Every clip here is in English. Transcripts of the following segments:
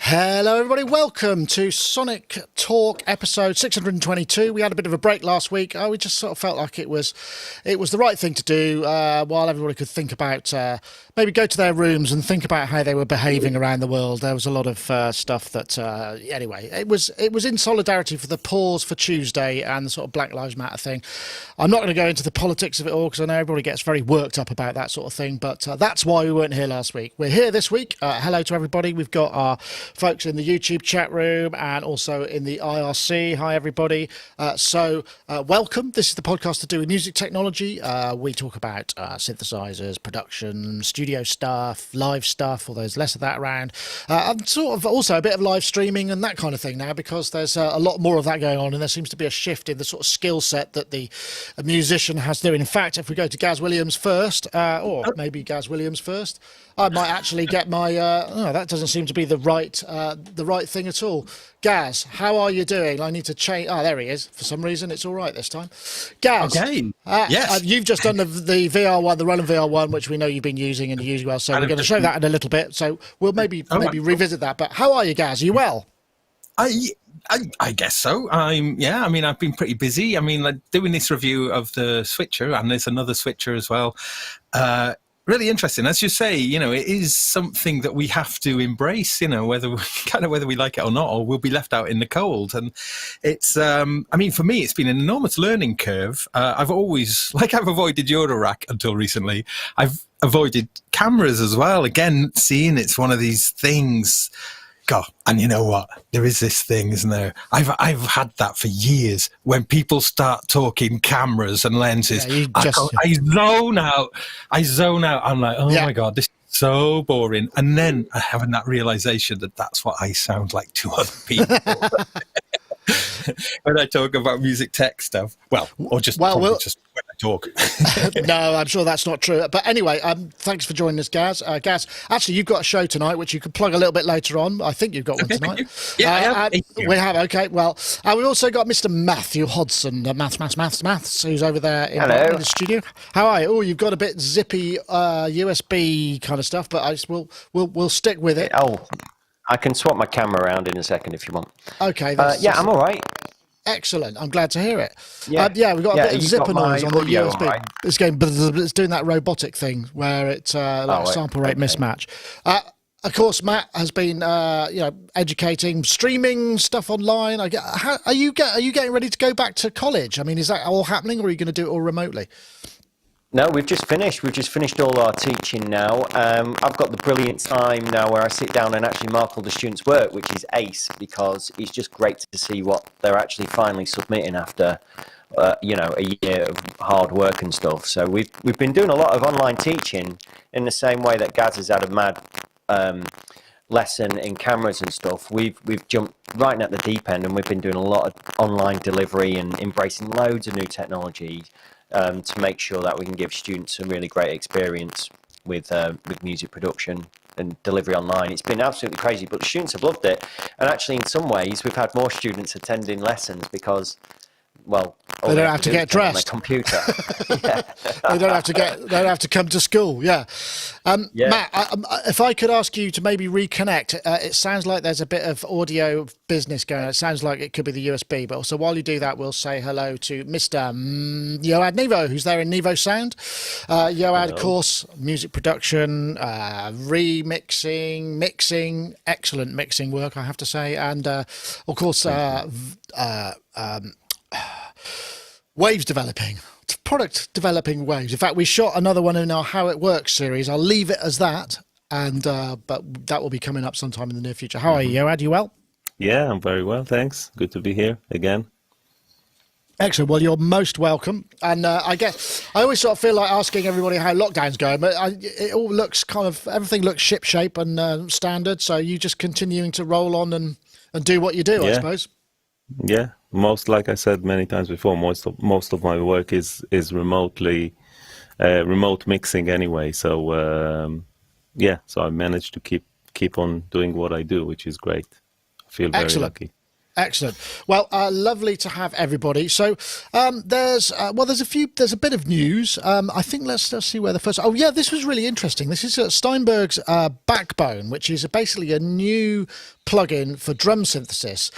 Hello everybody, welcome to Sonic Talk episode 622. We had a bit of a break last week. We just sort of felt like it was the right thing to do while everybody could think about, maybe go to their rooms and think about how they were behaving around the world. There was a lot of stuff that, anyway, it was in solidarity for the pause for Tuesday and the sort of Black Lives Matter thing. I'm not going to go into the politics of it all because I know everybody gets very worked up about that sort of thing, but that's why we weren't here last week. We're here this week. Hello to everybody. We've got our folks in the YouTube chat room and also in the IRC. Hi, everybody. So welcome. This is the podcast to do with music technology. We talk about synthesizers, production, studio stuff, live stuff, although there's less of that around. And sort of also a bit of live streaming and that kind of thing now because there's a lot more of that going on and there seems to be a shift in the sort of skill set that the musician has to do. And in fact, if we go to Gaz Williams first, or maybe Gaz Williams first, I might actually get my, that doesn't seem to be the right thing at all. Gaz, how are you doing? I need to change. Oh, there he is. For some reason, it's all right this time. Gaz. Okay. Yes. You've just done the VR one, the Roland VR one, which we know you've been using and you use well. So we're going to show that in a little bit. So we'll maybe revisit that. But how are you, Gaz? Are you well? I guess so. I've been pretty busy. Doing this review of the switcher, and there's another switcher as well. Really interesting, as you say. It is something that we have to embrace. Whether we like it or not, or we'll be left out in the cold. And it's, for me, it's been an enormous learning curve. I've always, I've avoided Yoda rack until recently. I've avoided cameras as well. Again, seeing it's one of these things. God, and you know what? There is this thing, isn't there? I've had that for years. When people start talking cameras and lenses, I zone out. I'm like, oh my God, this is so boring. And then I having that realization that that's what I sound like to other people. When I talk about music tech stuff, just when I talk. No, I'm sure that's not true. But anyway, thanks for joining us, Gaz. Gaz, actually, you've got a show tonight, which you could plug a little bit later on. I think you've got one tonight. Yeah, we have. Okay, well, we've also got Mr. Matthew Hodson, Maths, who's over there in the studio. How are you? Oh, you've got a bit zippy USB kind of stuff, but we'll stick with it. Oh, I can swap my camera around in a second if you want. Okay. I'm all right. Excellent. I'm glad to hear it. Yeah, we've got a bit of zipper noise on the USB. Right. It's going, it's doing that robotic thing where it's sample rate mismatch. Of course, Matt has been, educating, streaming stuff online. Are you getting ready to go back to college? Is that all happening, or are you going to do it all remotely? No, we've just finished. We've just finished all our teaching now. I've got the brilliant time now where I sit down and actually mark all the students' work, which is ace because it's just great to see what they're actually finally submitting after, a year of hard work and stuff. So we've been doing a lot of online teaching in the same way that Gaz has had a mad lesson in cameras and stuff. We've jumped right in at the deep end, and we've been doing a lot of online delivery and embracing loads of new technology. To make sure that we can give students a really great experience with music production and delivery online. It's been absolutely crazy, but the students have loved it. And actually, in some ways, we've had more students attending lessons because, they don't have to get dressed on their computer. They don't have to come to school. Matt, if I could ask you to maybe reconnect, it sounds like there's a bit of audio business going on. It sounds like it could be the USB, but also while you do that, we'll say hello to Mr. Yoad Nevo, who's there in Nevo Sound. Yoad, of course, music production, remixing, mixing, excellent mixing work, I have to say, and of course, waves developing, product developing waves. In fact, we shot another one in our How It Works series. I'll leave it as that, and but that will be coming up sometime in the near future. How are you, Yoad? You well? Yeah, I'm very well, thanks. Good to be here again. Excellent. Well, you're most welcome. And I always sort of feel like asking everybody how lockdown's going, but it all looks everything looks shipshape and standard. So you just continuing to roll on and do what you do, I suppose. Yeah. Like I said many times before, most of my work is remotely remote mixing anyway. So so I managed to keep on doing what I do, which is great. I feel very lucky. Excellent. Well, lovely to have everybody. So there's a bit of news. I think let's see where the first. Oh yeah, this was really interesting. This is Steinberg's Backbone, which is basically a new plugin for drum synthesis.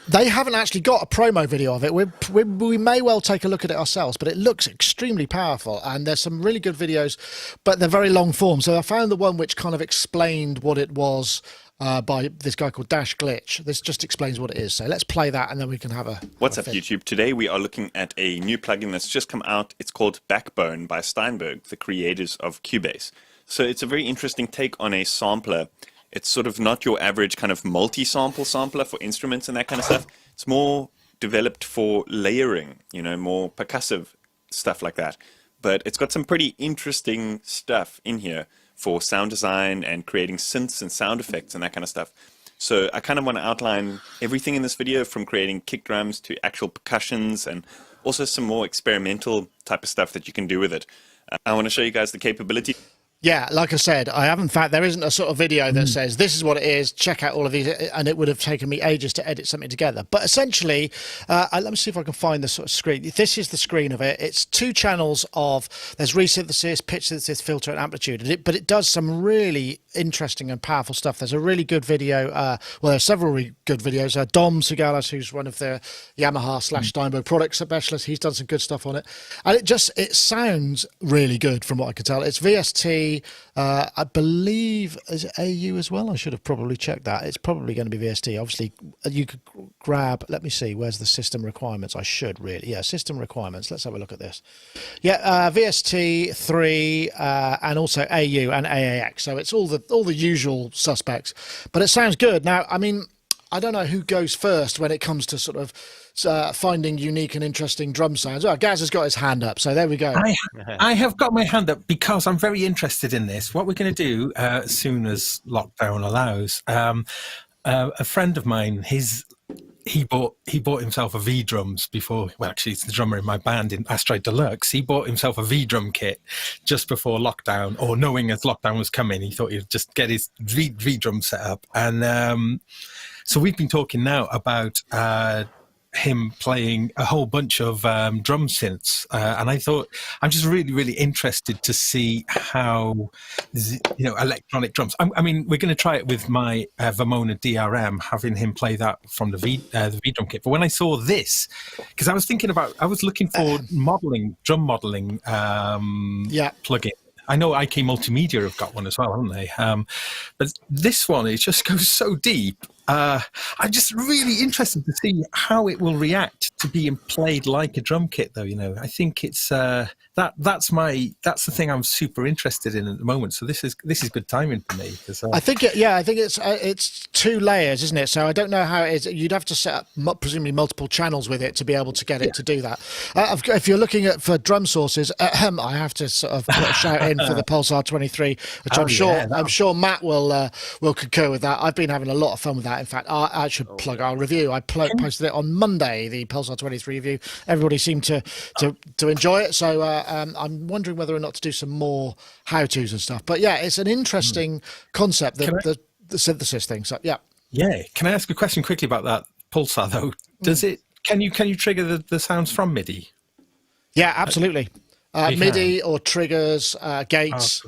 They haven't actually got a promo video of it. We may well take a look at it ourselves, but it looks extremely powerful, and there's some really good videos, but they're very long form. So I found the one which kind of explained what it was. By this guy called Dash Glitch. This just explains what it is. So let's play that and then we can have a... What's up, YouTube? Today we are looking at a new plugin that's just come out. It's called Backbone by Steinberg, the creators of Cubase. So it's a very interesting take on a sampler. It's sort of not your average kind of multi-sample sampler for instruments and that kind of stuff. It's more developed for layering, you know, more percussive stuff like that. But it's got some pretty interesting stuff in here for sound design and creating synths and sound effects and that kind of stuff. So I kind of want to outline everything in this video, from creating kick drums to actual percussions, and also some more experimental type of stuff that you can do with it. I want to show you guys the capability. Yeah, like I said, I haven't found, there isn't a sort of video that says this is what it is, check out all of these, and it would have taken me ages to edit something together. But essentially, let me see if I can find the sort of screen. This is the screen of it. It's 2 channels of, there's resynthesis, pitch synthesis, filter, and amplitude. But it does some really interesting and powerful stuff. There's a really good video, well, there's several really good videos. Dom Sigalas, who's one of the Yamaha / Steinberg product specialists, he's done some good stuff on it. And it sounds really good from what I could tell. It's VST. I believe, is it AU as well? I should have probably checked that. It's probably going to be VST. Obviously, you could grab, let me see, where's the system requirements? I should really, yeah, system requirements. Let's have a look at this. Yeah, VST 3 and also AU and AAX. So it's all the usual suspects, but it sounds good. Now, I mean, I don't know who goes first when it comes to sort of finding unique and interesting drum sounds. Well, Gaz has got his hand up, so there we go. I have got my hand up because I'm very interested in this. What we're going to do as soon as lockdown allows, a friend of mine, he bought himself a V drums before. Well, actually, it's the drummer in my band in Asteroid Deluxe. He bought himself a V drum kit just before lockdown, or knowing as lockdown was coming, he thought he'd just get his V drum set up. And so we've been talking now about him playing a whole bunch of drum synths, and I thought I'm just really interested to see how electronic drums. I mean, we're going to try it with my Vermona DRM, having him play that from the V drum kit. But when I saw this, because I was looking for drum modeling plugin. I know IK Multimedia have got one as well, haven't they? But this one, it just goes so deep. I'm just really interested to see how it will react to being played like a drum kit, though. I think it's that's the thing I'm super interested in at the moment. So this is good timing for me. I think it's 2 layers, isn't it? So I don't know how it is. You'd have to set up presumably multiple channels with it to be able to get it to do that. If you're looking for drum sources, I have to sort of put a shout in for the Pulsar 23, which I'm sure Matt will concur with that. I've been having a lot of fun with that. In fact, I should plug our review. I posted it on Monday, the Pulsar 23 review. Everybody seemed to enjoy it. So I'm wondering whether or not to do some more how-tos and stuff. But yeah, it's an interesting concept, the synthesis thing. So yeah. Yeah. Can I ask a question quickly about that Pulsar though? Does it? Can you trigger the sounds from MIDI? Yeah, absolutely. MIDI or triggers, gates.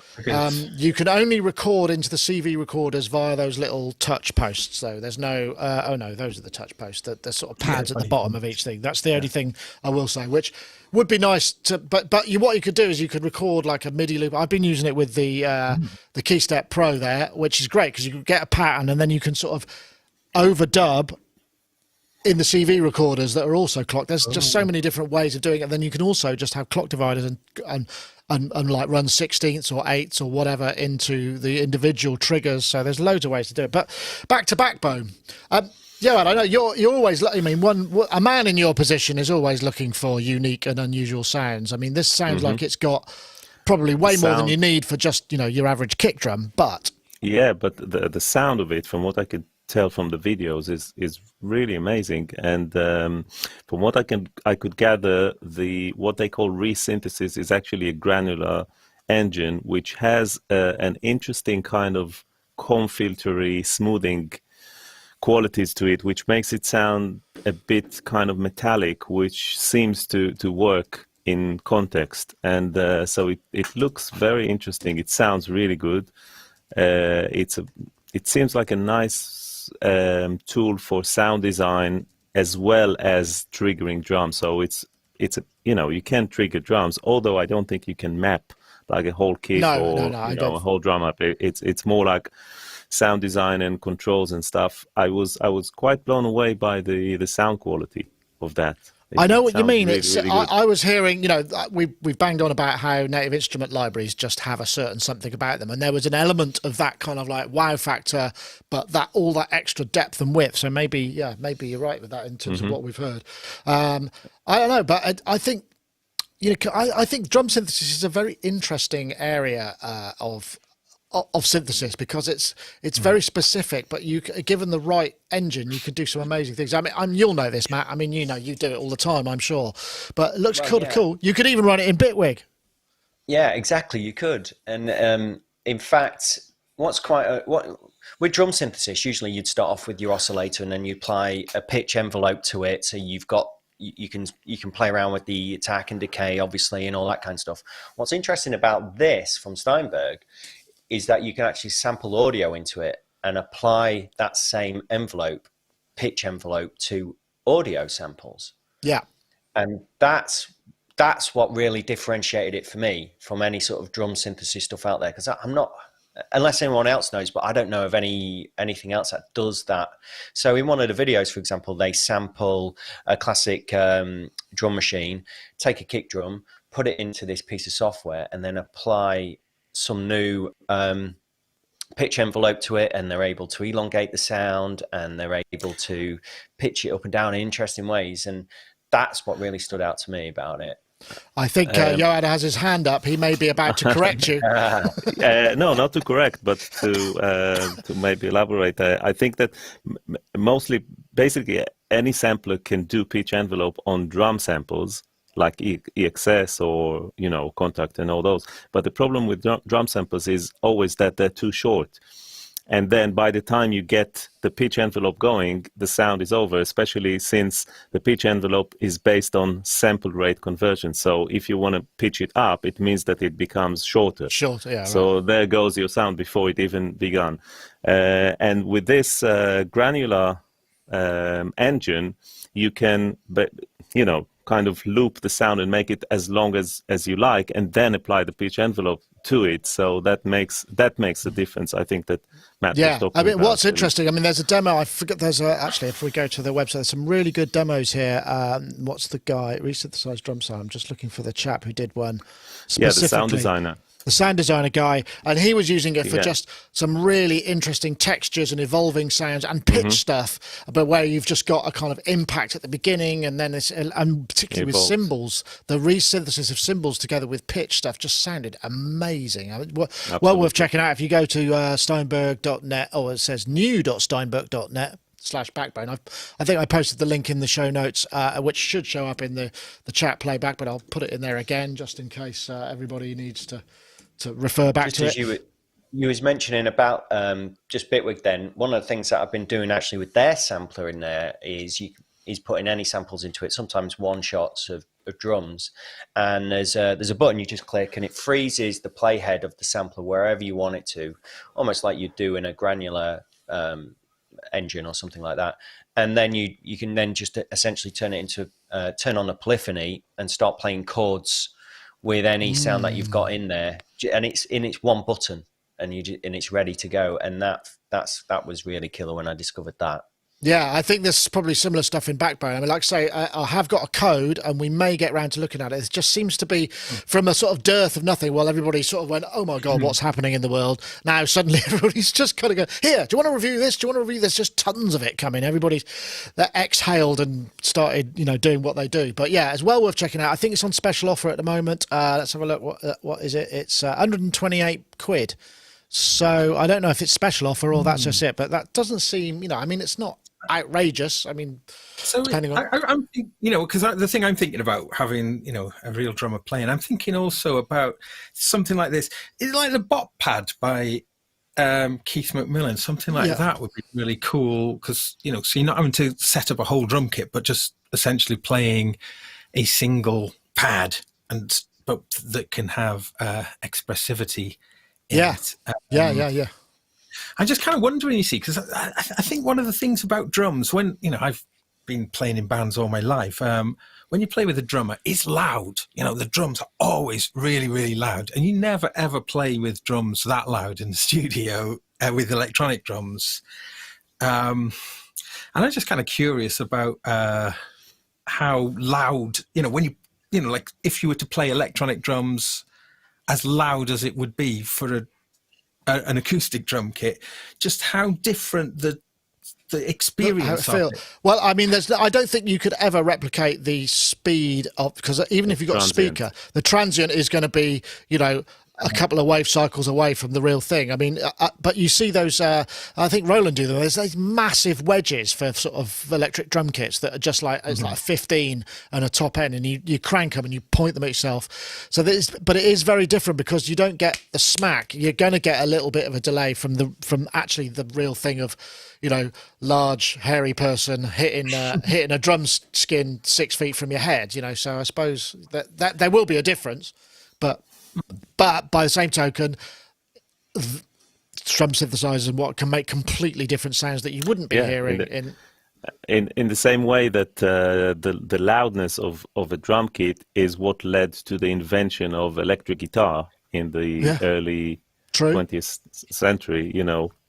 You can only record into the CV recorders via those little touch posts. So there's no, those are the touch posts. The sort of pads at the bottom of each thing. That's the only thing I will say, which would be nice to. But what you could do is you could record like a MIDI loop. I've been using it with the Keystep Pro there, which is great because you can get a pattern and then you can sort of overdub in the CV recorders that are also clocked. There's just so many different ways of doing it. And then you can also just have clock dividers and like run 16ths or 8ths or whatever into the individual triggers. So there's loads of ways to do it. But back to Backbone. Yeah, I know you're always. I mean, a man in your position is always looking for unique and unusual sounds. I mean, this sounds like it's got probably way more than you need for just your average kick drum. But yeah, but the sound of it, from what I could tell from the videos, is really amazing. And from what I could gather, what they call resynthesis is actually a granular engine which has an interesting kind of comb filtery smoothing qualities to it, which makes it sound a bit kind of metallic, which seems to work in context. And so it looks very interesting. It sounds really good. It seems like a nice tool for sound design as well as triggering drums. So it's you can trigger drums, although I don't think you can map like a whole kit or a whole drum up. It's more like sound design and controls and stuff. I was quite blown away by the sound quality of that. I know what you mean. Really, it's really I was hearing, we've banged on about how native instrument libraries just have a certain something about them, and there was an element of that kind of like wow factor, but all that extra depth and width. So maybe you're right with that in terms of what we've heard. I don't know, but I think I think drum synthesis is a very interesting area of synthesis, because it's very specific, but given the right engine, you could do some amazing things. I mean, you'll know this, Matt. I mean, you do it all the time, I'm sure. But it looks cool. You could even run it in Bitwig. Yeah, exactly. You could. And in fact, with drum synthesis, usually you'd start off with your oscillator, and then you apply a pitch envelope to it. So you've got you can play around with the attack and decay, obviously, and all that kind of stuff. What's interesting about this from Steinberg is that you can actually sample audio into it and apply that same pitch envelope to audio samples. Yeah. And that's what really differentiated it for me from any sort of drum synthesis stuff out there. Because I'm not, unless anyone else knows, but I don't know of anything else that does that. So in one of the videos, for example, they sample a classic drum machine, take a kick drum, put it into this piece of software, and then apply some new pitch envelope to it, and they're able to elongate the sound, and they're able to pitch it up and down in interesting ways. And that's what really stood out to me about it. I think Yoad has his hand up. He may be about to correct you. No, not to correct, but to maybe elaborate. I think that basically any sampler can do pitch envelope on drum samples, like EXS or Contact and all those. But the problem with drum samples is always that they're too short, and then by the time you get the pitch envelope going, the sound is over, especially since the pitch envelope is based on sample rate conversion. So if you want to pitch it up, it means that it becomes shorter. Yeah. So right. There goes your sound before it even begun. And with this granular engine, you can kind of loop the sound and make it as long as you like, and then apply the pitch envelope to it. So that makes the difference. I think that Matt was talking about. What's interesting, there's a demo, I forget, actually, if we go to the website, there's some really good demos here. What's the guy, Resynthesized Drum Sound, I'm just looking for the chap who did one specifically. Yeah, the sound designer. The sound designer guy, and he was using it for just some really interesting textures and evolving sounds and pitch stuff, but where you've just got a kind of impact at the beginning, and then and particularly with cymbals, the resynthesis of cymbals together with pitch stuff just sounded amazing. Well worth checking out if you go to steinberg.net, or it says new.steinberg.net/backbone. I think I posted the link in the show notes, which should show up in the chat playback, but I'll put it in there again just in case everybody needs to refer back to it. You was mentioning about just Bitwig then, one of the things that I've been doing actually with their sampler in there is putting any samples into it, sometimes one shots of drums, and there's a button you just click and it freezes the playhead of the sampler wherever you want it to, almost like you'd do in a granular engine or something like that. And then you can then just essentially turn it into turn on a polyphony and start playing chords with any sound that you've got in there, and it's one button, and it's ready to go. And that was really killer when I discovered that. Yeah, I think there's probably similar stuff in Backbone. Like I say, I have got a code, and we may get around to looking at it. It just seems to be from a sort of dearth of nothing, while everybody sort of went, oh my God, what's happening in the world? Now suddenly everybody's just kind of going, here, do you want to review this? Do you want to review this? Just tons of it coming. Everybody's exhaled and started, doing what they do. But yeah, it's well worth checking out. I think it's on special offer at the moment. Let's have a look. What is it? It's 128 quid. So I don't know if it's special offer or that's just it, but that doesn't seem, it's not outrageous. So depending on, I'm thinking, because the thing I'm thinking about having, a real drummer playing, I'm thinking also about something like this. It's like the bot pad by Keith McMillan, something like Yeah. that would be really cool, because so you're not having to set up a whole drum kit, but just essentially playing a single pad, but that can have expressivity in it. Yeah. I'm just kind of wondering, you see, because I think one of the things about drums, when I've been playing in bands all my life, when you play with a drummer, it's loud. The drums are always really, really loud, and you never ever play with drums that loud in the studio with electronic drums. And I'm just kind of curious about how loud, when like if you were to play electronic drums as loud as it would be for an acoustic drum kit, just how different the experience How it of feel. it. Well, I mean, I don't think you could ever replicate the speed of, because even if you've got a speaker, the transient is going to be, a couple of wave cycles away from the real thing. I mean, but you see those, I think Roland do them. There's these massive wedges for sort of electric drum kits that are just like, it's like a 15 and a top end, and you crank them and you point them at yourself. So but it is very different, because you don't get the smack. You're going to get a little bit of a delay from actually the real thing of, large hairy person hitting a drum skin 6 feet from your head. So I suppose that there will be a difference, but by the same token, drum synthesizers and what can make completely different sounds that you wouldn't be hearing in the same way that the loudness of a drum kit is what led to the invention of electric guitar in the early 20th century.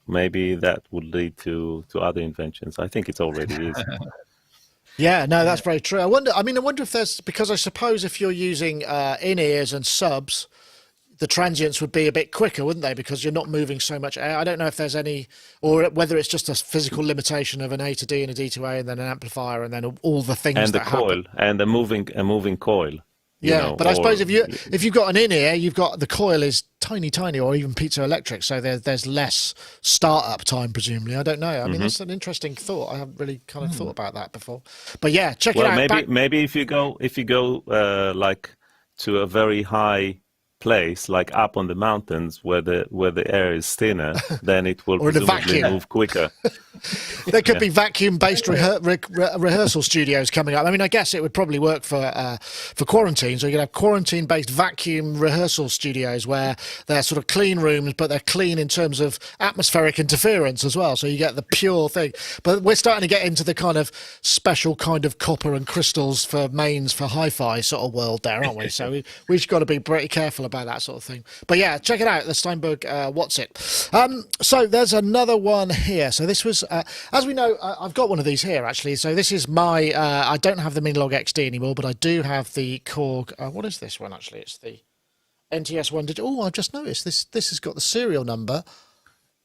Maybe that would lead to other inventions. I think it already is. Yeah, no, that's very true. I wonder if there's, because I suppose if you're using in-ears and subs, the transients would be a bit quicker, wouldn't they? Because you're not moving so much air. I don't know if there's any, or whether it's just a physical limitation of an A to D and a D to A, and then an amplifier, and then all the things and that the coil happen. And a moving coil. But I suppose if you've got an in-ear, you've got the coil is tiny, or even piezoelectric, so there's less startup time, presumably. I don't know. I mean, that's an interesting thought. I haven't really kind of thought about that before. But yeah, check it out. Maybe if you go like to a very high place, like up on the mountains where the air is thinner, then it will presumably move quicker. There could be vacuum-based rehearsal studios coming up. I mean, I guess it would probably work for quarantine. So you could have quarantine-based vacuum rehearsal studios where they're sort of clean rooms, but they're clean in terms of atmospheric interference as well. So you get the pure thing. But we're starting to get into the kind of special kind of copper and crystals for mains for hi-fi sort of world there, aren't we? So we've got to be pretty careful about that sort of thing. But yeah, check it out, the Steinberg What's It. So there's another one here. So this was, as we know, I've got one of these here actually. So this is my, I don't have the Minilog XD anymore, but I do have the Korg. What is this one actually? It's the NTS 1. Oh, I've just noticed this has got the serial number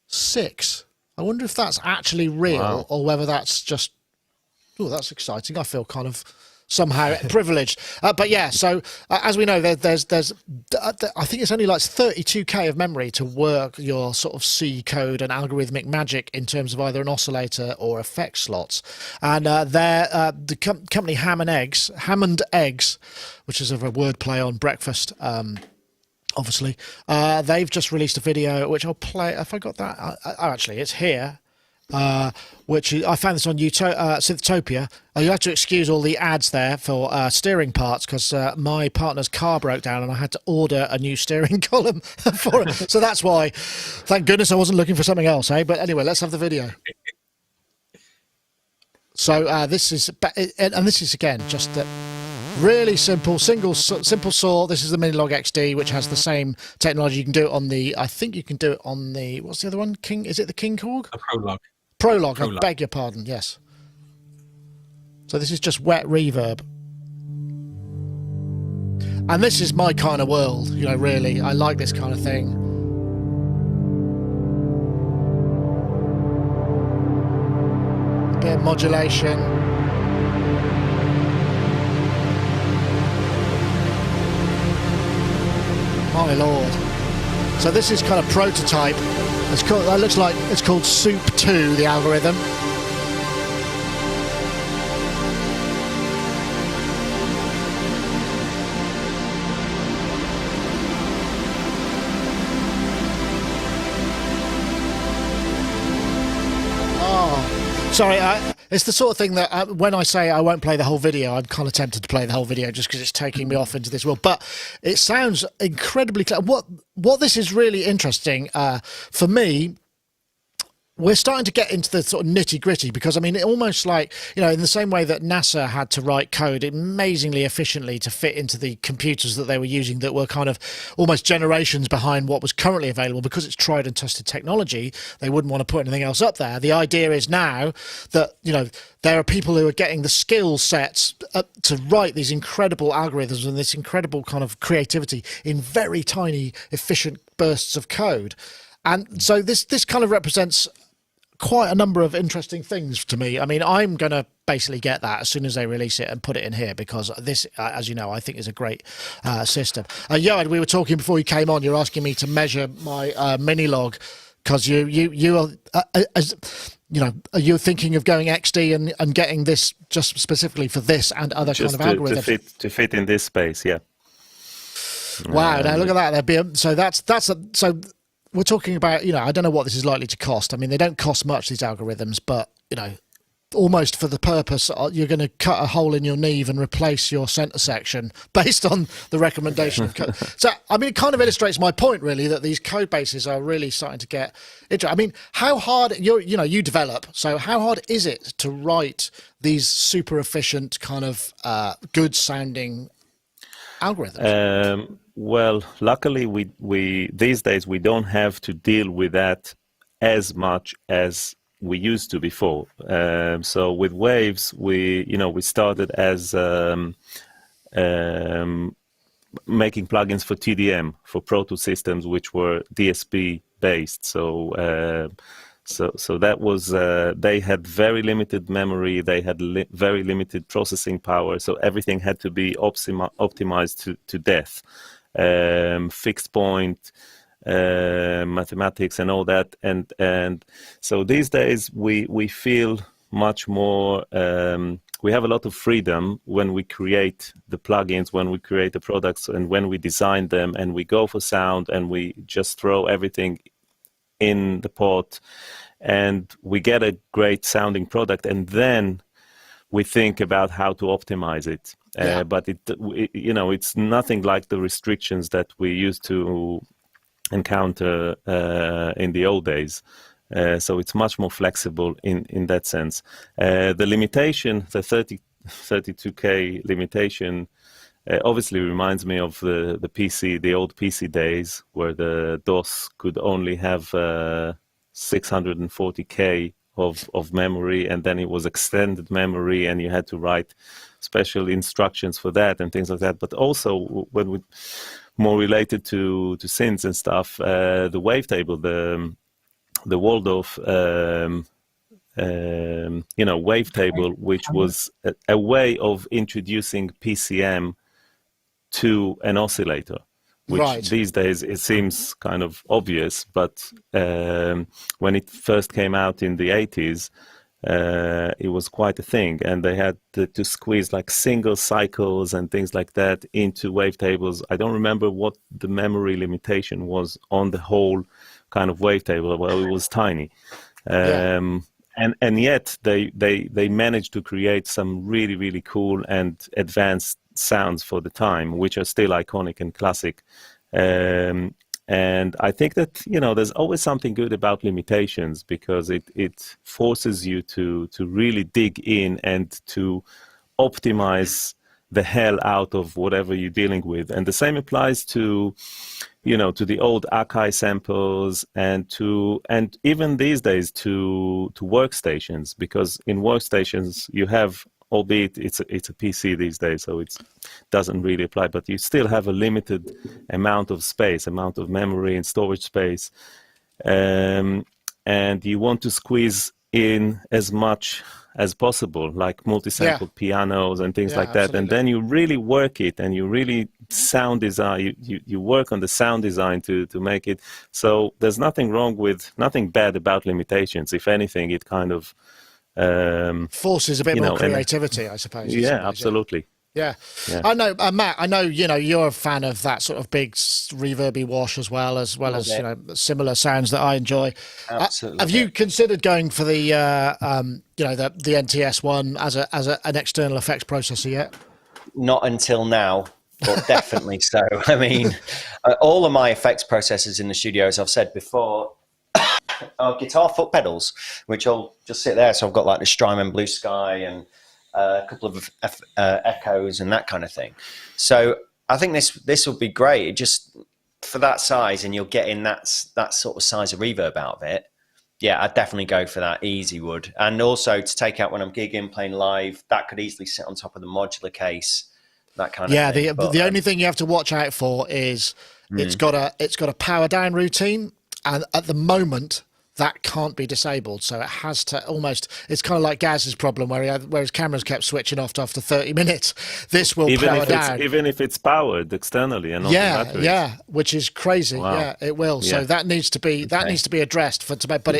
6. I wonder if that's actually real or whether that's just, oh, that's exciting. I feel kind of somehow privileged. But yeah, so as we know, there's I think it's only like 32K of memory to work your sort of C code and algorithmic magic in terms of either an oscillator or effect slots. And the company Hammond Eggs, which is a wordplay on breakfast, obviously, they've just released a video which I'll play. If I got that, actually, it's here. Which I found this on Synthotopia. You have to excuse all the ads there for steering parts, because my partner's car broke down and I had to order a new steering column for it. So that's why. Thank goodness I wasn't looking for something else, eh? But anyway, let's have the video. So this is, and this is again just really simple, simple saw. This is the Minilog XD, which has the same technology. You can do it on the, I think you can do it on the, what's the other one? Is it the King Korg? A Prologue. Prologue, I beg your pardon, yes. So this is just wet reverb. And this is my kind of world, really. I like this kind of thing. A bit of modulation. My lord. So this is kind of prototype. It's called, that looks like it's called Soup 2, the algorithm. Sorry, it's the sort of thing that when I say I won't play the whole video, I'm kind of tempted to play the whole video just because it's taking me off into this world. But it sounds incredibly clear. What this is really interesting for me. We're starting to get into the sort of nitty gritty because, I mean, it almost like, you know, in the same way that NASA had to write code amazingly efficiently to fit into the computers that they were using that were kind of almost generations behind what was currently available because it's tried and tested technology, they wouldn't want to put anything else up there. The idea is now that, you know, there are people who are getting the skill sets to write these incredible algorithms and this incredible kind of creativity in very tiny, efficient bursts of code. And so this kind of represents quite a number of interesting things to me. I mean, I'm going to basically get that as soon as they release it and put it in here because this, as you know, I think is a great system. Yoad, we were talking before you came on. You're asking me to measure my mini log because you are, you know, are you thinking of going XD and getting this just specifically for this and other just kind of algorithms? to fit in this space, yeah. Wow! Now look at that. So we're talking about, you know, I don't know what this is likely to cost. I mean, they don't cost much, these algorithms, but, you know, almost for the purpose, you're going to cut a hole in your Neve and replace your center section based on the recommendation of code. So, I mean, it kind of illustrates my point, really, that these code bases are really starting to get interesting. I mean, how hard, you develop, so how hard is it to write these super efficient kind of good sounding algorithms? Well, luckily, we these days we don't have to deal with that as much as we used to before. So with Waves, we started as making plugins for TDM, for Pro Tools systems, which were DSP based. So that was they had very limited memory, they had very limited processing power, so everything had to be optimized to death. Fixed point, mathematics and all that, and so these days we feel much more, we have a lot of freedom when we create the plugins, when we create the products, and when we design them, and we go for sound and we just throw everything in the pot and we get a great sounding product, and then we think about how to optimize it. Yeah. But it's nothing like the restrictions that we used to encounter in the old days. So it's much more flexible in that sense. The limitation, the 32K limitation, obviously reminds me of the PC, the old PC days, where the DOS could only have 640K of memory, and then it was extended memory, and you had to write special instructions for that and things like that. But also, when we more related to synths and stuff, the wavetable, the Waldorf, wavetable, which was a way of introducing PCM to an oscillator. Which these days it seems kind of obvious, but when it first came out in the 80s, it was quite a thing, and they had to squeeze like single cycles and things like that into wavetables. I don't remember what the memory limitation was on the whole kind of wavetable. Well, it was tiny. And yet they managed to create some really, really cool and advanced sounds for the time, which are still iconic and classic. And I think that, there's always something good about limitations, because it forces you to really dig in and to optimize the hell out of whatever you're dealing with. And the same applies to the old Akai samples and even these days to workstations, because in workstations you have, albeit it's a PC these days, so it doesn't really apply, but you still have a limited amount of space, amount of memory and storage space, and you want to squeeze in as much as possible, like multi-sampled pianos and things like that. Absolutely. And then you really work it, and you really sound design, you work on the sound design to make it. So there's nothing bad about limitations. If anything, it kind of forces a bit more creativity, I suppose. Yeah, absolutely. Yeah. Yeah. I know, Matt. I know you're a fan of that sort of big reverby wash as well as similar sounds that I enjoy. Absolutely. Have you considered going for the the NTS one as an external effects processor yet? Not until now, but definitely so. I mean, all of my effects processors in the studio, as I've said before, are guitar foot pedals, which I'll just sit there. So I've got like the Strymon Blue Sky and a couple of echoes and that kind of thing. So I think this will be great. It just for that size, and you're getting that sort of size of reverb out of it. Yeah, I'd definitely go for that. Easy would. And also to take out when I'm gigging, playing live, that could easily sit on top of the modular case, that kind of thing. Yeah, the only thing you have to watch out for is it's got a power down routine, and at the moment that can't be disabled, so it has to it's kind of like Gaz's problem where his cameras kept switching off after 30 minutes. This will power down. Even if it's powered externally and not the batteries. Yeah, which is crazy. Wow. Yeah, it will. Yeah. So that needs to be addressed but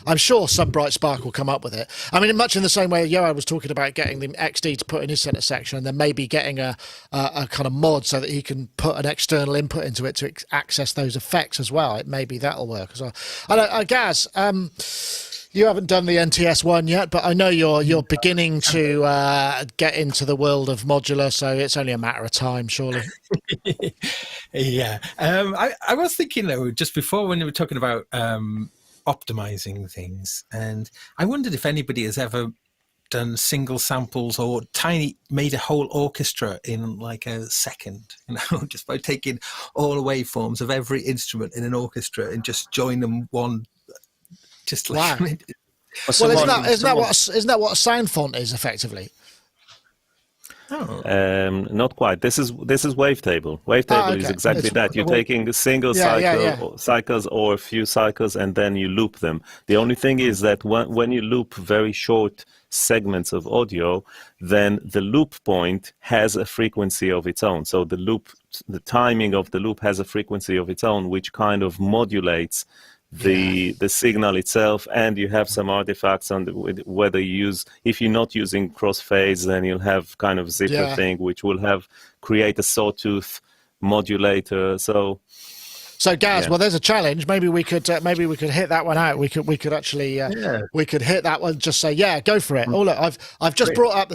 I'm sure some bright spark will come up with it. I mean, much in the same way Yoad was talking about getting the XD to put in his center section, and then maybe getting a kind of mod so that he can put an external input into it to access those effects as well. Maybe that'll work as well. Gaz, you haven't done the NTS one yet, but I know you're beginning to get into the world of modular, so it's only a matter of time, surely. Yeah. I was thinking, though, just before when we were talking about optimizing things, and I wondered if anybody has ever done single samples or made a whole orchestra in like a second, just by taking all the waveforms of every instrument in an orchestra and just join them one. Just like, wow. Well, isn't that what a sound font is effectively? Oh. Not quite. This is wavetable. Wavetable is exactly that. You're taking a single cycles or a few cycles, and then you loop them. The only thing is that when you loop very short segments of audio, then the loop point has a frequency of its own. So the timing of the loop has a frequency of its own, which kind of modulates the signal itself, and you have some artifacts on whether you use, if you're not using crossfades, then you'll have kind of zipper thing which will create a sawtooth modulator. So Gaz, well, there's a challenge. Maybe we could hit that one out. We could actually we could hit that one. Just say go for it. Oh look, I've just brought up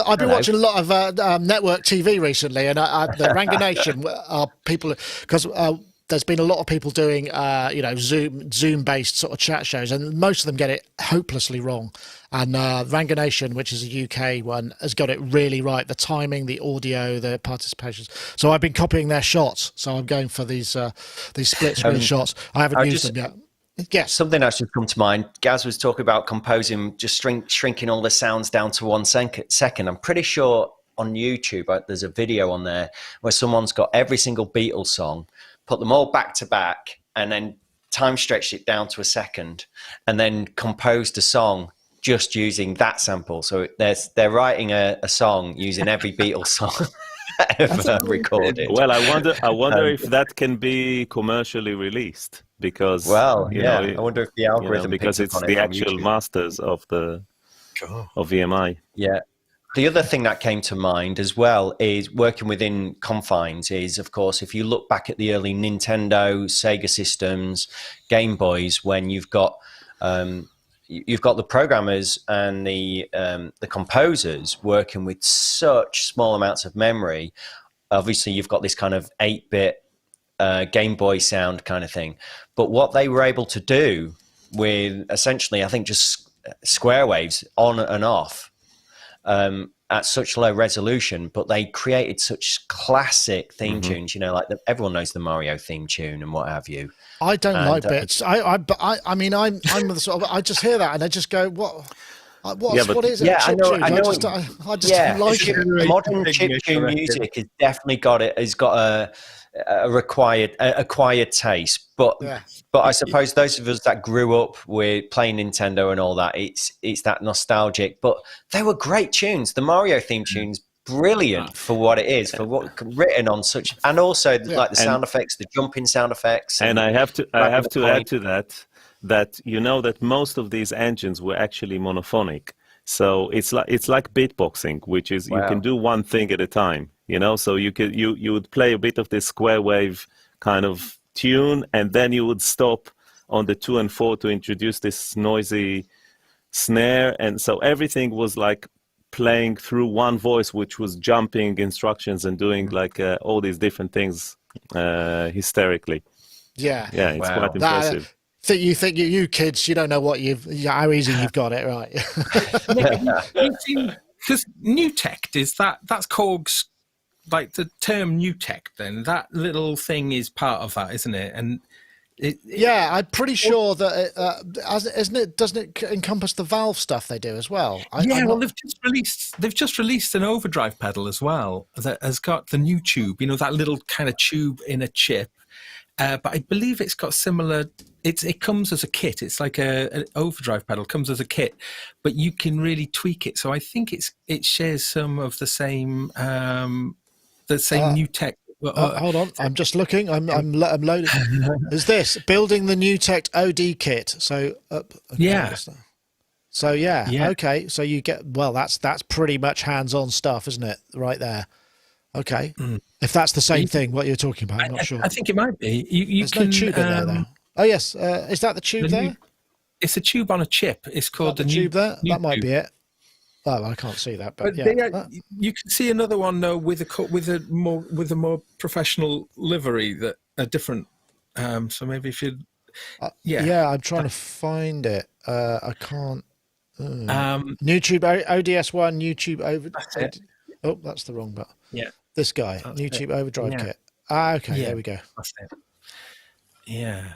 I've been watching a lot of network TV recently, and the Ranga Nation are people because. There's been a lot of people doing, Zoom-based sort of chat shows, and most of them get it hopelessly wrong. And Ranga Nation, which is a UK one, has got it really right. The timing, the audio, the participations. So I've been copying their shots. So I'm going for these split screen shots. I haven't used them yet. Yes. Something that's just come to mind. Gaz was talking about composing, just shrinking all the sounds down to 1 second. I'm pretty sure on YouTube, there's a video on there where someone's got every single Beatles song, put them all back to back, and then time stretched it down to 1 second, and then composed a song just using that sample. So they're writing a song using every Beatles song ever recorded. Well, I wonder if that can be commercially released, because I wonder if the algorithm because it's the actual masters of EMI. Yeah. The other thing that came to mind as well is working within confines is, of course, if you look back at the early Nintendo, Sega systems, Game Boys, when you've got the programmers and the composers working with such small amounts of memory. Obviously, you've got this kind of 8-bit Game Boy sound kind of thing. But what they were able to do with essentially, I think, just square waves on and off, at such low resolution, but they created such classic theme tunes, like everyone knows the Mario theme tune and what have you. I don't like bits. I mean, I'm the sort of, I just hear that and I just go, what is it? Yeah, I know. I just don't like it. Modern chiptune music has definitely got a acquired taste, but I suppose those of us that grew up with playing Nintendo and all that, it's that nostalgic. But they were great tunes. The Mario theme tune's brilliant for what it is, for what written on such, and also like the sound effects, the jumping sound effects. And I have to add to that that most of these engines were actually monophonic. So it's like beatboxing, which is you can do one thing at a time, you know. So you would play a bit of this square wave kind of tune, and then you would stop on the 2 and 4 to introduce this noisy snare, and so everything was like playing through one voice, which was jumping instructions and doing like all these different things hysterically. Yeah, it's quite impressive. You think you kids, you don't know how easy you've got it, right? Because new tech that's Korg's, like the term new tech. Then that little thing is part of that, isn't it? And yeah, I'm pretty sure that doesn't it encompass the valve stuff they do as well? They've just released an overdrive pedal as well that has got the new tube. You know, that little kind of tube in a chip. But I believe it's got similar. It comes as a kit. It's like an overdrive pedal comes as a kit, but you can really tweak it. So I think it shares some of the same new tech. Hold on, I'm just looking. I'm loading. Is this building the new tech OD kit? So yeah. So yeah, okay. So you get that's pretty much hands-on stuff, isn't it? Right there. Okay. If that's the same thing, what you're talking about, I'm not sure. I think it might be. There's no tube in there, though. Oh yes, is that the tube there? It's a tube on a chip. It's called the tube there. That might be it. Oh, I can't see that, but yeah. You can see another one though with a more professional livery that are different. So maybe if you, I'm trying to find it. I can't. New tube ODS1, new tube over. Oh, that's the wrong button. Yeah, this guy, new tube overdrive kit. Okay, there we go. That's it. Yeah.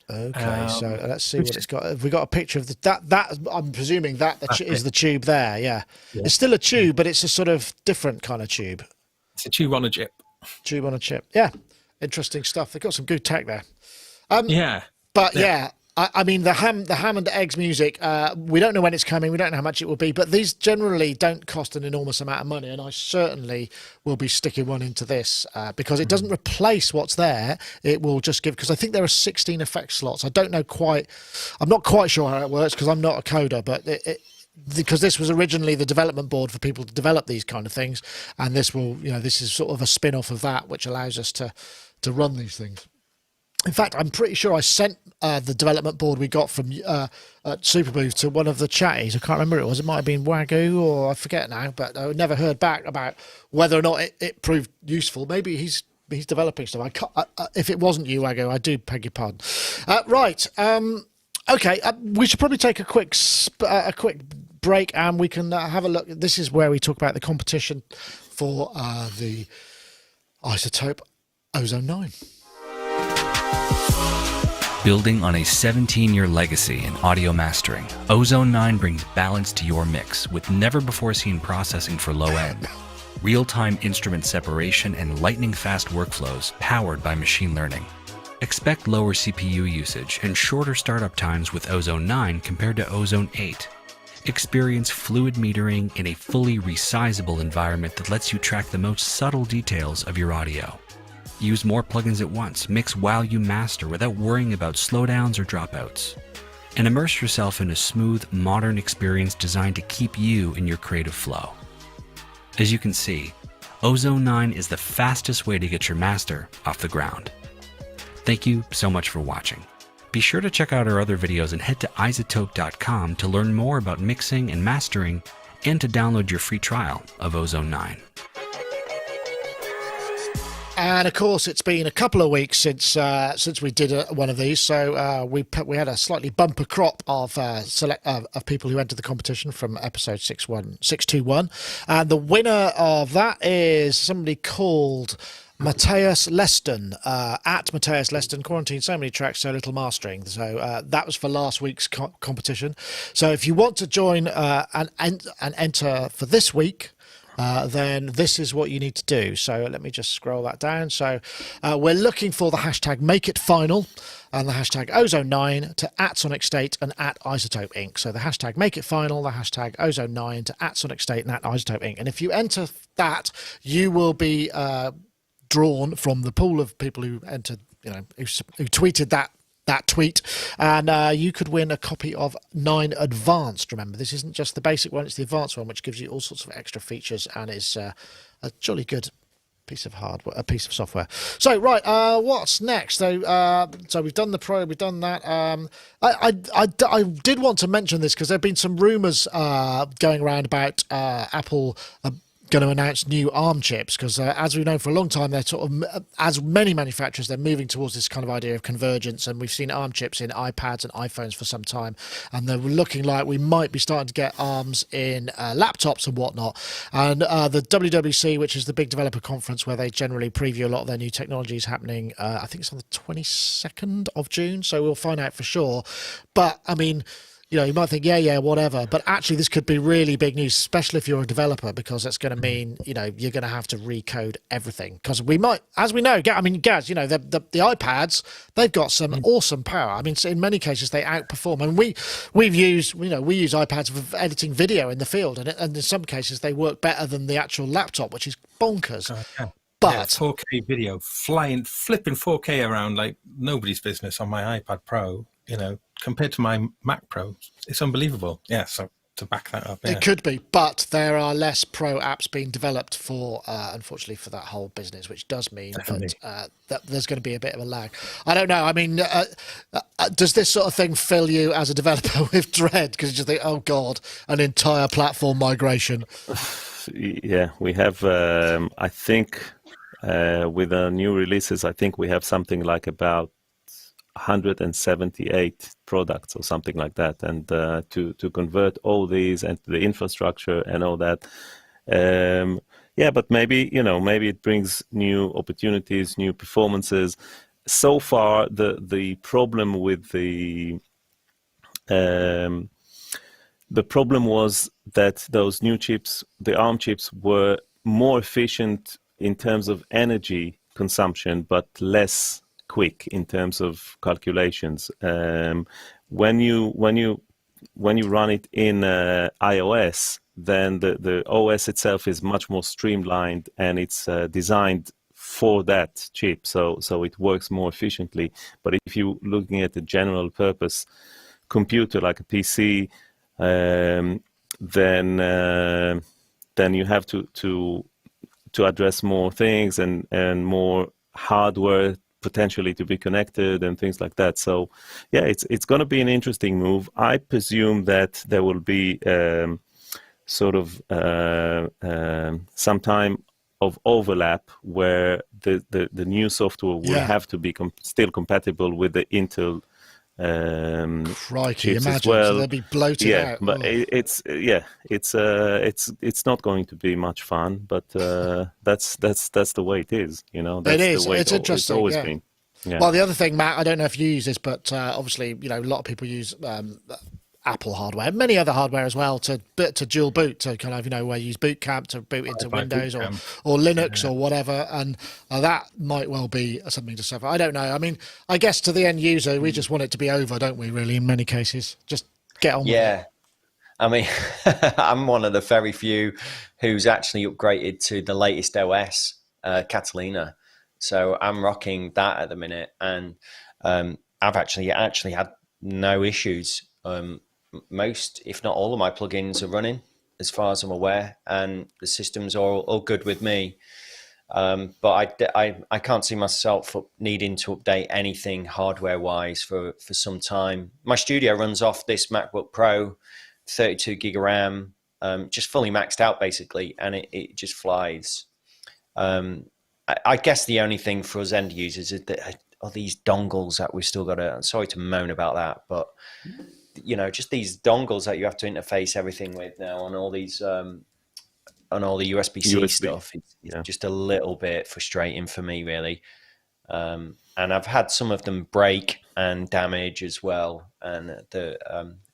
Okay, so let's see what it's got. Have we got a picture of that? I'm presuming that is the tube there. Yeah, it's still a tube, but it's a sort of different kind of tube. It's a tube on a chip. Tube on a chip. Yeah, interesting stuff. They've got some good tech there. I mean the Hammond Eggs music. We don't know when it's coming. We don't know how much it will be. But these generally don't cost an enormous amount of money, and I certainly will be sticking one into this because it doesn't replace what's there. It will just give, because I think there are 16 effect slots. I don't know quite. I'm not quite sure how it works because I'm not a coder, but because this was originally the development board for people to develop these kind of things, and this is sort of a spin-off of that, which allows us to run these things. In fact, I'm pretty sure I sent the development board we got from Superbooth to one of the chatties. I can't remember who it was. It might have been Wagyu, or I forget now. But I never heard back about whether or not it proved useful. Maybe he's developing stuff. If it wasn't you, Wagyu, I do beg your pardon. Right. Okay. We should probably take a quick break, and we can have a look. This is where we talk about the competition for the iZotope Ozone 9. Building on a 17-year legacy in audio mastering, Ozone 9 brings balance to your mix with never-before-seen processing for low-end, real-time instrument separation, and lightning-fast workflows powered by machine learning. Expect lower CPU usage and shorter startup times with Ozone 9 compared to Ozone 8. Experience fluid metering in a fully resizable environment that lets you track the most subtle details of your audio. Use more plugins at once, mix while you master without worrying about slowdowns or dropouts. And immerse yourself in a smooth, modern experience designed to keep you in your creative flow. As you can see, Ozone 9 is the fastest way to get your master off the ground. Thank you so much for watching. Be sure to check out our other videos and head to iZotope.com to learn more about mixing and mastering, and to download your free trial of Ozone 9. And of course, it's been a couple of weeks since we did one of these, so we had a slightly bumper crop of people who entered the competition from episode 621, and the winner of that is somebody called Matthias Leston, at Matthias Leston. Quarantine, so many tracks, so little mastering. So that was for last week's competition. So if you want to join and enter for this week, then this is what you need to do. So let me just scroll that down. So we're looking for the hashtag makeitfinal and the hashtag Ozone9 to @Sonicstate and @iZotope Inc. So the hashtag makeitfinal, the hashtag Ozone9 to @Sonicstate and @iZotope Inc. And if you enter that, you will be drawn from the pool of people who entered, who tweeted that that tweet, and you could win a copy of 9 Advanced. Remember, this isn't just the basic one, it's the advanced one, which gives you all sorts of extra features and is a jolly good piece of hardware, a piece of software. So right, what's next? So we've done the Pro, we've done that. I did want to mention this because there have been some rumours going around about Apple going to announce new ARM chips, because as we've known for a long time, they're sort of, as many manufacturers, they're moving towards this kind of idea of convergence, and we've seen ARM chips in iPads and iPhones for some time, and they're looking like we might be starting to get ARMs in laptops and whatnot. And the WWDC, which is the big developer conference where they generally preview a lot of their new technologies, happening I think it's on the 22nd of June, so we'll find out for sure. But I mean, you know, you might think, yeah, whatever. But actually, this could be really big news, especially if you're a developer, because it's going to mean, you know, you're going to have to recode everything. Because we might, as we know, Gaz, you know, the iPads, they've got some awesome power. I mean, in many cases, they outperform. And we use iPads for editing video in the field, and in some cases, they work better than the actual laptop, which is bonkers. But 4K video, flipping 4K around like nobody's business on my iPad Pro, you know, compared to my Mac Pro, it's unbelievable. Yeah, so to back that up, yeah. It could be, but there are less Pro apps being developed for, unfortunately, for that whole business, which does mean that there's going to be a bit of a lag. I don't know. I mean, does this sort of thing fill you as a developer with dread? Because you just think, oh God, an entire platform migration. Yeah, we have, I think, with the new releases, I think we have something like about 178 products or something like that, and to convert all these and the infrastructure and all that, but maybe it brings new opportunities, new performances. So far, the problem with the problem was that those new chips, the ARM chips, were more efficient in terms of energy consumption, but less quick in terms of calculations. When you run it in iOS, then the OS itself is much more streamlined, and it's designed for that chip, so it works more efficiently. But if you're looking at a general purpose computer like a PC, then you have to address more things and more hardware potentially to be connected and things like that. So yeah, it's going to be an interesting move. I presume that there will be sort of some time of overlap where the new software will have to be still compatible with the Intel Crikey, chips imagine, as well. so they'll be bloated out. But it's not going to be much fun, but that's the way it is, you know. That's it is. The way it's interesting. It's always been. Yeah. Well, the other thing, Matt, I don't know if you use this, but obviously, you know, a lot of people use Apple hardware, many other hardware as well, to dual boot, to kind of, you know, where you use Boot Camp to boot into Windows or Linux or whatever, and that might well be something to suffer. I don't know. I mean, I guess to the end user, we just want it to be over, don't we? Really, in many cases, just get on. Yeah, with it. I mean, I'm one of the very few who's actually upgraded to the latest OS, Catalina. So I'm rocking that at the minute, and I've actually had no issues. Most, if not all, of my plugins are running, as far as I'm aware, and the systems are all good with me. But I can't see myself needing to update anything hardware-wise for some time. My studio runs off this MacBook Pro, 32 gig of RAM, just fully maxed out basically, and it just flies. I guess the only thing for us end users is that are these dongles that we've still got to. Sorry to moan about that, but you know, just these dongles that you have to interface everything with now on all these on all the USB-C stuff. It's just a little bit frustrating for me, really. And I've had some of them break and damage as well, and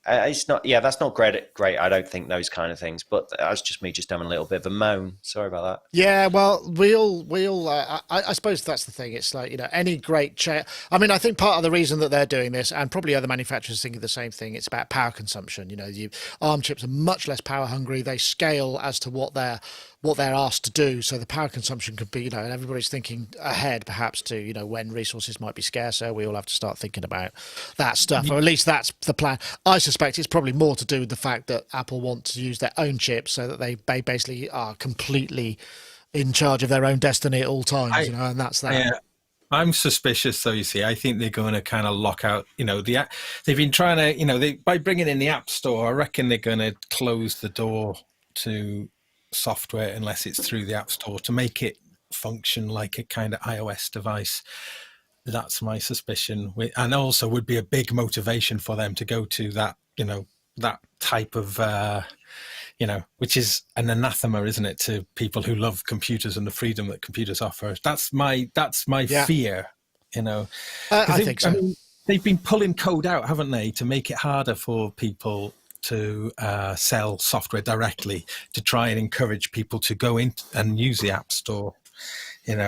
it's not. Yeah, that's not great. I don't think those kind of things. But that's just me, just having a little bit of a moan. Sorry about that. Yeah, well, we all. I suppose that's the thing. It's like, you know, any great chair. I mean, I think part of the reason that they're doing this, and probably other manufacturers thinking the same thing, it's about power consumption. You know, ARM chips are much less power hungry. They scale as to what they're asked to do, so the power consumption could be, you know, and everybody's thinking ahead perhaps to, you know, when resources might be scarcer. We all have to start thinking about that stuff, or at least that's the plan. I suspect it's probably more to do with the fact that Apple want to use their own chips so that they basically are completely in charge of their own destiny at all times, and that's that. Yeah. I'm suspicious, though. You see, I think they're going to kind of lock out. They've been trying to, by bringing in the App Store, I reckon they're going to close the door to software unless it's through the App Store to make it function like a kind of iOS device. That's my suspicion, and also would be a big motivation for them to go to that, that type of. Which is an anathema, isn't it, to people who love computers and the freedom that computers offer. That's my fear, I think so. I mean, they've been pulling code out, haven't they, to make it harder for people to sell software directly, to try and encourage people to go in and use the App Store. And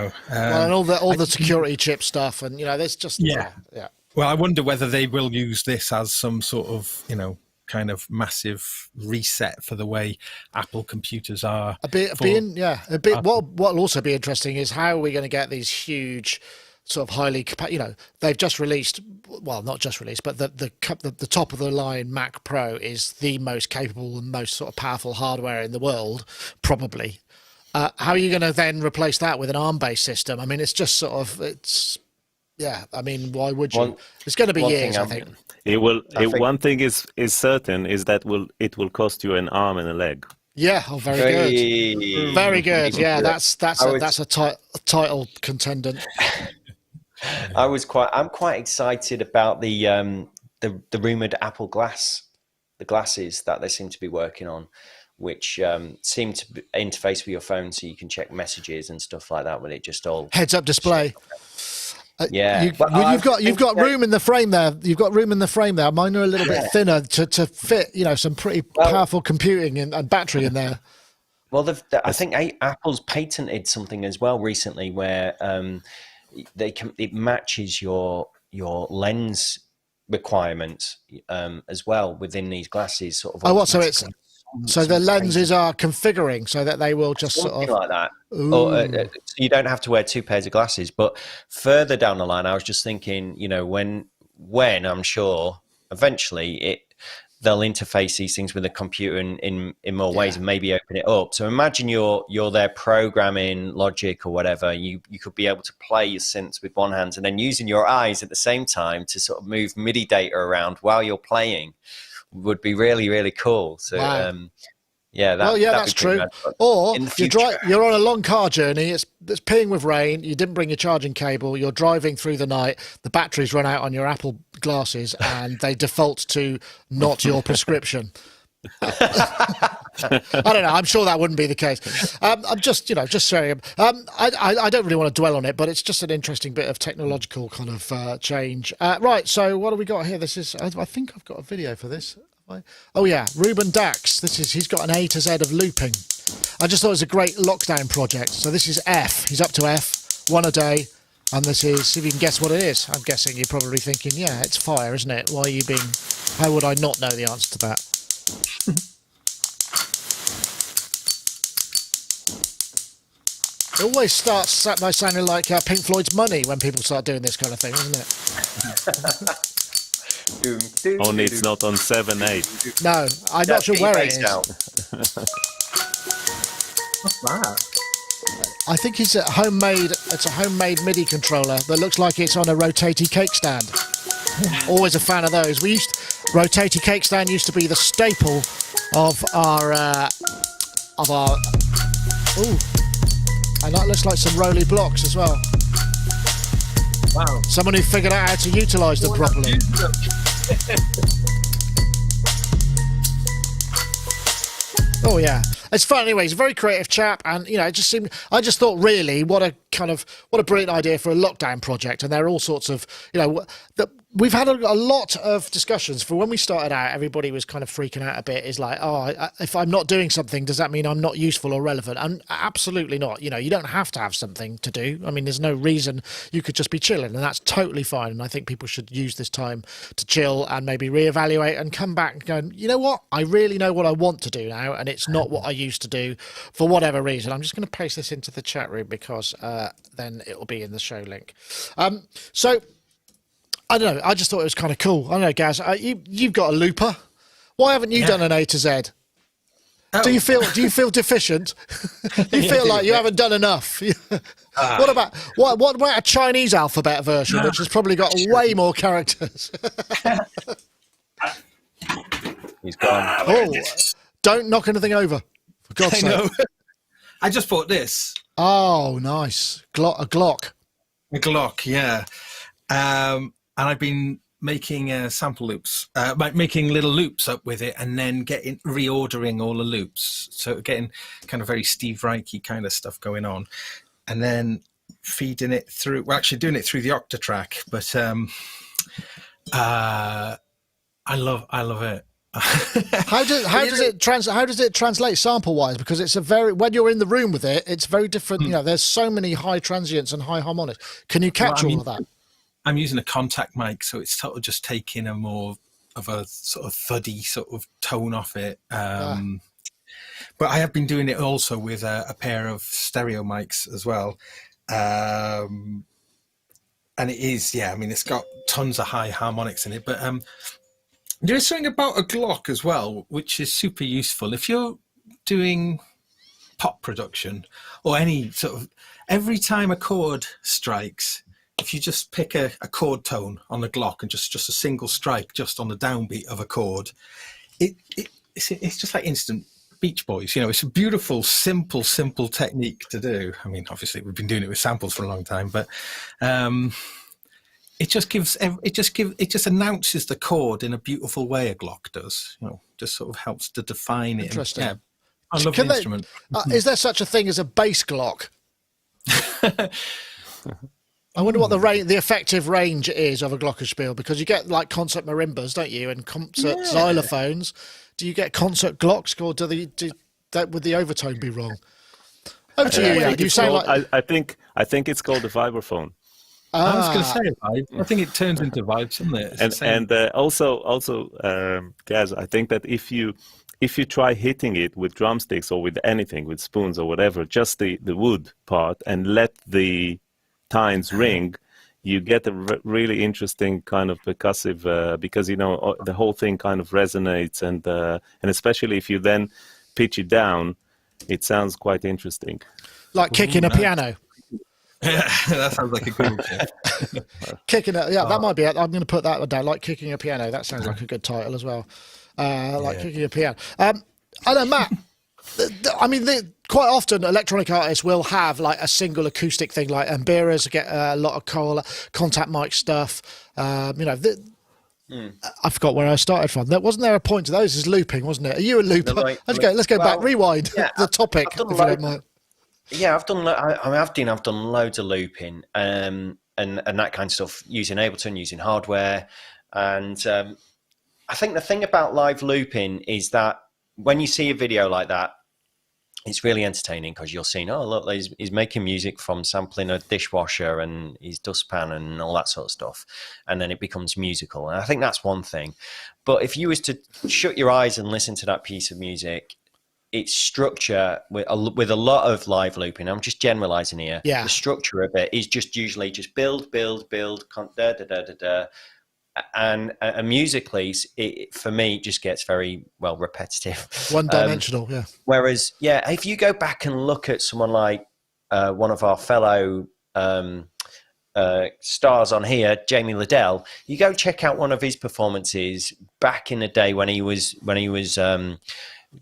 all the security chip stuff, and there's just yeah. Well, I wonder whether they will use this as some sort of kind of massive reset for the way Apple computers are. What will also be interesting is how are we going to get these huge sort of highly, they've just released, well, not just released, but the top of the line Mac Pro is the most capable and most sort of powerful hardware in the world, probably. How are you going to then replace that with an ARM-based system? I mean, it's just sort of, I mean, why would you? It's going to be years, I think. It will. One thing is certain is that it will cost you an arm and a leg. Yeah. Oh, very good. Very good. Yeah, that's a title contendant. I'm quite excited about the rumored Apple Glass, the glasses that they seem to be working on, which seem to interface with your phone so you can check messages and stuff like that with it just all heads-up display. You've got room in the frame there. You've got room in the frame there. Mine are a little bit thinner to fit, some pretty powerful computing and battery in there. Well, I think Apple's patented something as well recently where it matches your lens requirements as well within these glasses. Sort of. So the lenses are configuring so that they will just something like that. Or, so you don't have to wear two pairs of glasses. But further down the line, I was just thinking, when I'm sure eventually they'll interface these things with a computer in more ways and maybe open it up. So imagine you're there programming Logic or whatever. You could be able to play your synths with one hand and then using your eyes at the same time to sort of move MIDI data around while you're playing. Would be really, really cool. So, wow. That's true. Or you're on a long car journey. It's peeing with rain. You didn't bring your charging cable. You're driving through the night. The batteries run out on your Apple glasses, and they default to not your prescription. I don't know. I'm sure that wouldn't be the case. I'm just sharing. I don't really want to dwell on it, but it's just an interesting bit of technological kind of change. Right. So what do we got here? This is. I think I've got a video for this. Oh yeah, Ruben Dax. He's got an A to Z of looping. I just thought it was a great lockdown project. So this is F. He's up to F, one a day. And this is, see if you can guess what it is. I'm guessing you're probably thinking, yeah, it's fire, isn't it? How would I not know the answer to that? It always starts by sounding like Pink Floyd's Money when people start doing this kind of thing, isn't it? Only it's not on 7/8. No, I'm not sure where it is. What's that? I think it's a homemade MIDI controller that looks like it's on a rotating cake stand. Always a fan of those. Rotating cake stand used to be the staple of our ooh, and that looks like some roly blocks as well. Wow. Someone who figured out how to utilise them properly. Oh yeah, it's fun anyway. He's a very creative chap, and I just thought really what a brilliant idea for a lockdown project. And there are all sorts of We've had a lot of discussions. For when we started out, everybody was kind of freaking out a bit. Is like, if I'm not doing something, does that mean I'm not useful or relevant? And absolutely not. You know, you don't have to have something to do. I mean, there's no reason. You could just be chilling, and that's totally fine. And I think people should use this time to chill and maybe reevaluate and come back and go, you know what? I really know what I want to do now, and it's not what I used to do for whatever reason. I'm just going to paste this into the chat room because then it will be in the show link. So. I don't know. I just thought it was kind of cool. I don't know, Gaz. You've got a looper. Why haven't you done an A to Z? Oh. Do you feel deficient? Do you feel like you haven't done enough? What about a Chinese alphabet version, which has probably got way more characters? He's gone. Oh, don't knock anything over, for God's sake. I just bought this. Oh, nice. A Glock. A Glock, yeah. And I've been making sample loops, making little loops up with it, and then reordering all the loops. So getting kind of very Steve Reichy kind of stuff going on, and then feeding it through. We're actually doing it through the Octatrack, but I love it. How does it translate sample wise? Because it's when you're in the room with it, it's very different. You know, there's so many high transients and high harmonics. Can you capture all of that? I'm using a contact mic, so it's sort of just taking a more of a sort of thuddy sort of tone off it. But I have been doing it also with a pair of stereo mics as well. And it is, I mean, it's got tons of high harmonics in it. But there is something about a Glock as well, which is super useful. If you're doing pop production or any sort of, every time a chord strikes, if you just pick a chord tone on the Glock and just a single strike just on the downbeat of a chord, it's just like instant Beach Boys. You know, it's a beautiful, simple technique to do. I mean, obviously we've been doing it with samples for a long time, but it just announces the chord in a beautiful way. A Glock does, you know, just sort of helps to define it. Interesting. And, I love the instrument. Is there such a thing as a bass Glock? I wonder what the effective range is of a glockenspiel, because you get like concert marimbas, don't you, and concert xylophones. Do you get concert Glocks, or would the overtone be wrong? Over to you. Yeah. Do you sound like? I think it's called the vibraphone. I was going to say vibe. I think it turns into vibes, doesn't it? And also, Gaz, I think that if you try hitting it with drumsticks or with anything, with spoons or whatever, just the wood part, and let the tines ring, you get a really interesting kind of percussive, because, you know, the whole thing kind of resonates, and especially if you then pitch it down, it sounds quite interesting. Like kicking a piano. Yeah, that sounds like a good one. Kicking it, that might be it. I'm going to put that one down. Like kicking a piano. That sounds like a good title as well. Kicking a piano. I know, Matt. I mean, quite often electronic artists will have like a single acoustic thing, like Ambira's get a lot of contact mic stuff. You know, I forgot where I started from. Wasn't there a point to those? Is looping, wasn't it? Are you a looper? Let's go back. Rewind the topic. If you don't mind. Yeah, I've done loads of looping and that kind of stuff, using Ableton, using hardware, and I think the thing about live looping is that when you see a video like that, it's really entertaining, because you're seeing, oh look, he's making music from sampling a dishwasher and his dustpan and all that sort of stuff, and then it becomes musical. And I think that's one thing. But if you was to shut your eyes and listen to that piece of music, its structure with a lot of live looping, I'm just generalizing here. Yeah. The structure of it is just usually just build, and musically, for me, it just gets very repetitive, one-dimensional. Whereas, if you go back and look at someone like one of our fellow stars on here, Jamie Liddell, you go check out one of his performances back in the day when he was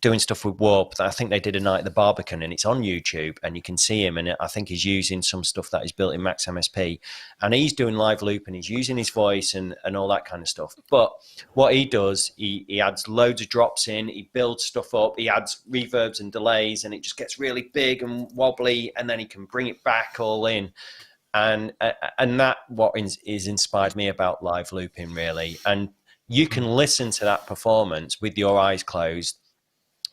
doing stuff with Warp. I think they did a night at the Barbican, and it's on YouTube, and you can see him, and I think he's using some stuff that is built in Max MSP, and he's doing live loop, and he's using his voice and all that kind of stuff. But what he does, he adds loads of drops in, he builds stuff up, he adds reverbs and delays, and it just gets really big and wobbly, and then he can bring it back all in. and that what is inspired me about live looping, really. And you can listen to that performance with your eyes closed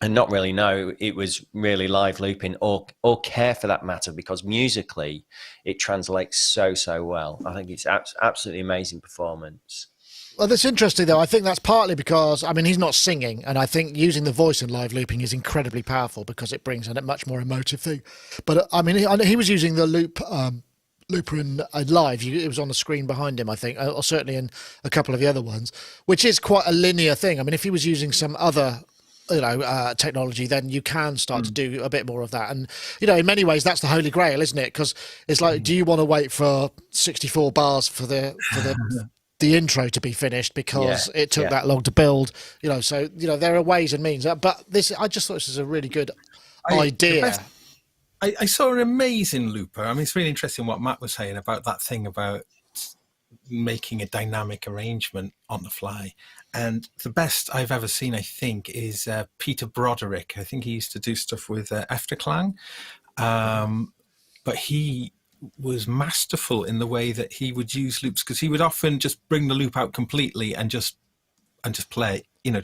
and not really know it was really live looping, or care for that matter, because musically it translates so well. I think it's absolutely amazing performance. Well, that's interesting, though. I think that's partly because, I mean, he's not singing, and I think using the voice in live looping is incredibly powerful because it brings in a much more emotive thing. But I mean, he was using the looper in live. It was on the screen behind him, I think, or certainly in a couple of the other ones, which is quite a linear thing. I mean, if he was using some other technology, then you can start to do a bit more of that. And, in many ways, that's the holy grail, isn't it? Because it's like, do you want to wait for 64 bars for the intro to be finished because it took that long to build? So there are ways and means. But I just thought this was a really good idea. I saw an amazing looper. I mean, it's really interesting what Matt was saying about that thing about making a dynamic arrangement on the fly. And the best I've ever seen, I think, is Peter Broderick. I think he used to do stuff with Efterklang. But he was masterful in the way that he would use loops, because he would often just bring the loop out completely and just play, and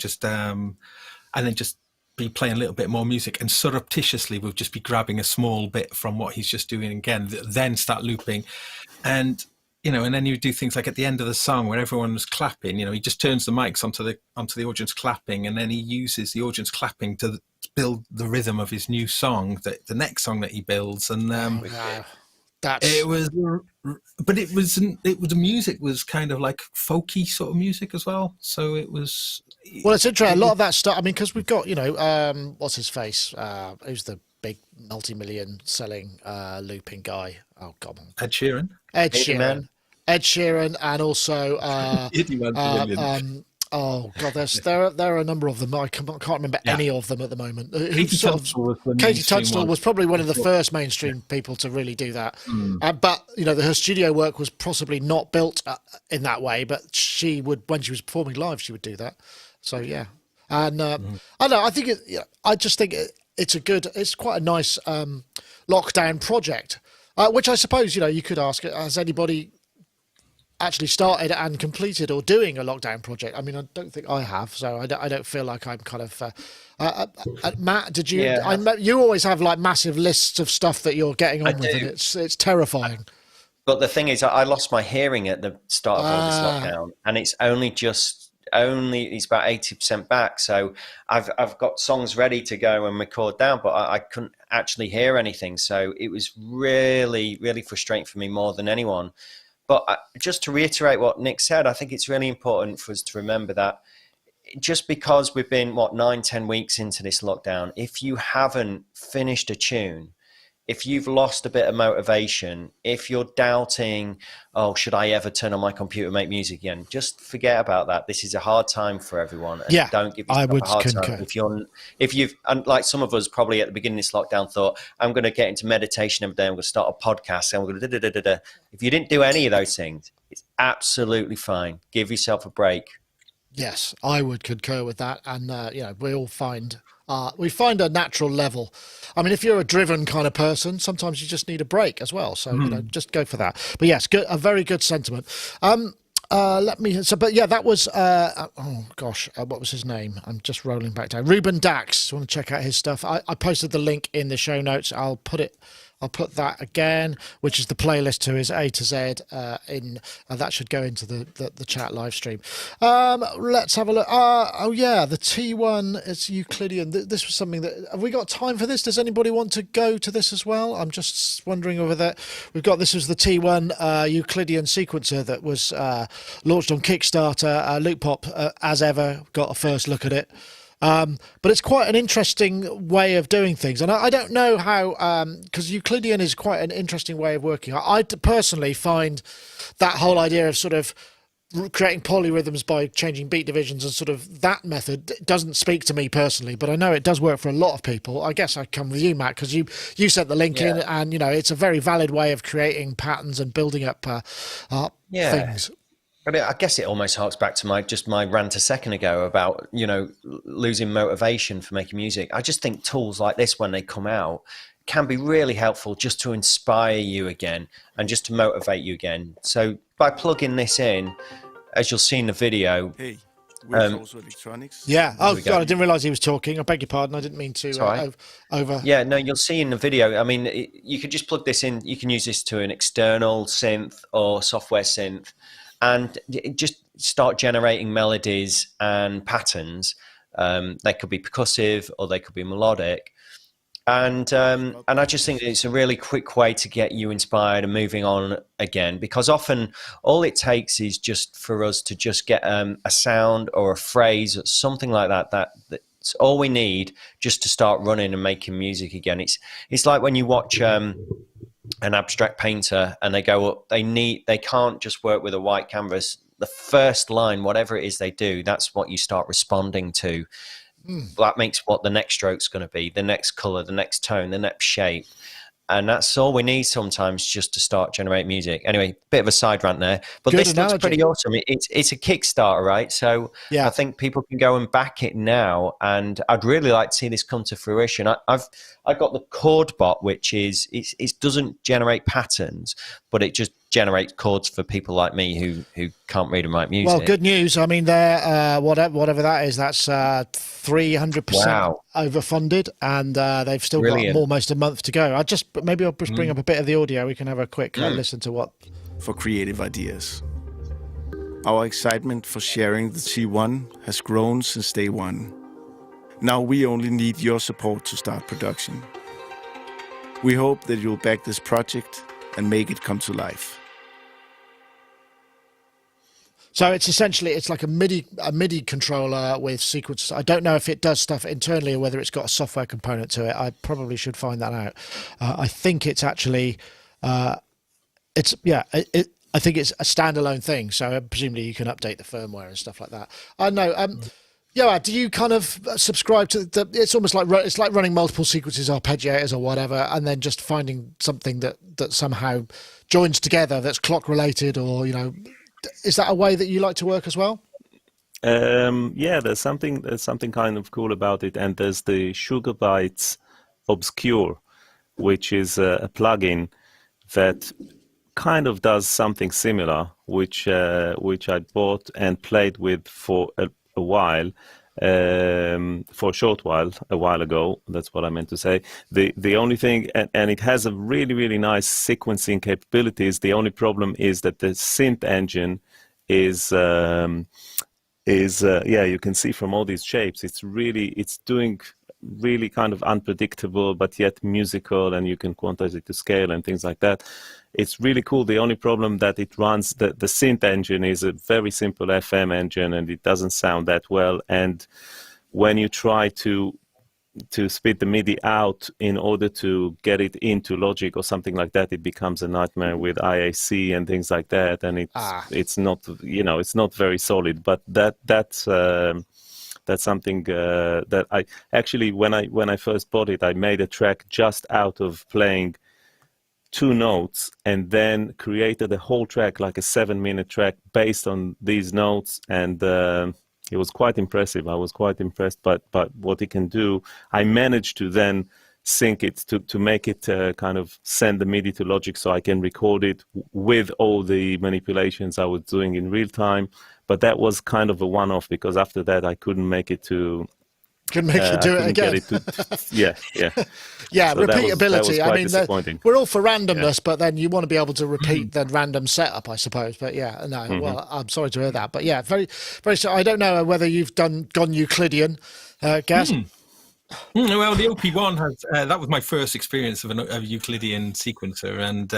then just be playing a little bit more music, and surreptitiously would just be grabbing a small bit from what he's just doing again, then start looping. And and then you do things like at the end of the song where everyone was clapping, he just turns the mics onto the audience clapping, and then he uses the audience clapping to build the rhythm of his new song, the next song that he builds. And the music was kind of like folky sort of music as well. So it was. Well, it's interesting. A lot of that stuff. I mean, because we've got what's his face? Who's the big multi-million selling looping guy? Oh, God. Ed Sheeran. Ed Sheeran, and also oh God, there are a number of them. I can't remember any of them at the moment. Katie Tunstall was probably one of the first mainstream people to really do that. But her studio work was possibly not built in that way. But she would, when she was performing live, she would do that. So yeah, and I don't know. I think I just think it's quite a nice lockdown project. Which I suppose, you could ask, has anybody actually started and completed or doing a lockdown project? I mean, I don't think I have, so I don't feel like I'm kind of... Matt, did you... Yeah. You always have like massive lists of stuff that you're getting on with, and it's terrifying. But the thing is, I lost my hearing at the start of all this lockdown, and it's it's about 80% back. So I've got songs ready to go and record down, but I couldn't actually hear anything. So it was really, really frustrating for me more than anyone. But just to reiterate what Nick said, I think it's really important for us to remember that just because we've been, 9-10 weeks into this lockdown, if you haven't finished a tune, if you've lost a bit of motivation, if you're doubting, should I ever turn on my computer and make music again? Just forget about that. This is a hard time for everyone. And don't give yourself a hard time. If you've, like some of us probably at the beginning of this lockdown thought, I'm going to get into meditation every day, I'm going to start a podcast, and we're going to da-da-da-da-da. If you didn't do any of those things, it's absolutely fine. Give yourself a break. Yes, I would concur with that. And, we all find a natural level. I mean, if you're a driven kind of person, sometimes you just need a break as well. So, just go for that. But yes, a very good sentiment. That was, what was his name? I'm just rolling back down. Ruben Dax. You want to check out his stuff? I posted the link in the show notes. I'll put that again, which is the playlist to his A to Z that should go into the chat live stream. Let's have a look. The T1 is Euclidean. This was something that, have we got time for this? Does anybody want to go to this as well? I'm just wondering over there. This was the T1 Euclidean Sequencer that was launched on Kickstarter. Loopop, as ever, got a first look at it. But it's quite an interesting way of doing things. And I don't know how, because Euclidean is quite an interesting way of working. I personally find that whole idea of sort of creating polyrhythms by changing beat divisions and sort of that method doesn't speak to me personally, but I know it does work for a lot of people. I guess I come with you, Matt, because you sent the link in, and, it's a very valid way of creating patterns and building up things. But I guess it almost harks back to my rant a second ago about, losing motivation for making music. I just think tools like this, when they come out, can be really helpful just to inspire you again and just to motivate you again. So by plugging this in, as you'll see in the video. Hey, we're also electronics. Yeah. Oh, God, I didn't realise he was talking. I beg your pardon. I didn't mean to over. Yeah, no, you'll see in the video. I mean, you could just plug this in. You can use this to an external synth or software synth and just start generating melodies and patterns. They could be percussive or they could be melodic. And I just think it's a really quick way to get you inspired and moving on again, because often all it takes is just for us to just get a sound or a phrase or something like that. That's all we need just to start running and making music again. It's like when you watch an abstract painter and they go up, they can't just work with a white canvas. The first line, whatever it is they do, that's what you start responding to. That makes what the next stroke's going to be, the next color, the next tone, the next shape. And that's all we need sometimes just to start generating music. Anyway, bit of a side rant there, but Good this analogy. looks pretty awesome. It's a Kickstarter, right? So yeah. I think people can go and back it now, and I'd really like to see this come to fruition. I've got the chord bot, which is it doesn't generate patterns, but it just generates chords for people like me who can't read and write music. Well, good news. I mean, they're whatever that is. That's 300% overfunded, and they've still got almost a month to go. Maybe I'll just bring up a bit of the audio. We can have a quick listen to what. For creative ideas. Our excitement for sharing the T1 has grown since day one. Now we only need your support to start production. We hope that you'll back this project and make it come to life. So it's like a MIDI controller with sequencers. I don't know if it does stuff internally or whether it's got a software component to it. I probably should find that out. I think it's actually I think it's a standalone thing. So presumably you can update the firmware and stuff like that. I know. Yoad, do you kind of subscribe to it's almost like it's like running multiple sequences, arpeggiators or whatever, and then just finding something that somehow joins together that's clock related, or is that a way that you like to work as well? Yeah, there's something kind of cool about it, and there's the Sugar Bytes Obscure, which is a plugin that kind of does something similar, which I bought and played with for a while, for a short while, a while ago. That's what I meant to say. The only thing, and it has a really, really nice sequencing capabilities. The only problem is that the synth engine is you can see from all these shapes, it's doing really kind of unpredictable but yet musical, and you can quantize it to scale and things like that. It's really cool. The only problem that it runs, the synth engine is a very simple FM engine, and it doesn't sound that well. And when you try to spit the MIDI out in order to get it into Logic or something like that, it becomes a nightmare with IAC and things like that. And it's not, it's not very solid. But that's something that I actually, when I first bought it, I made a track just out of playing 2 notes, and then created a whole track, like a 7-minute track based on these notes, and it was quite impressive. I was quite impressed by what it can do. I managed to then sync it to make it kind of send the MIDI to Logic so I can record it with all the manipulations I was doing in real time. But that was kind of a one-off, because after that I couldn't make it to... Couldn't make you do it again. Yeah. So repeatability. That was quite we're all for randomness, but then you want to be able to repeat the random setup, I suppose. But well, I'm sorry to hear that. But yeah, very, very. I don't know whether you've gone Euclidean, Gaz. Well, the OP1 has. That was my first experience of a Euclidean sequencer, and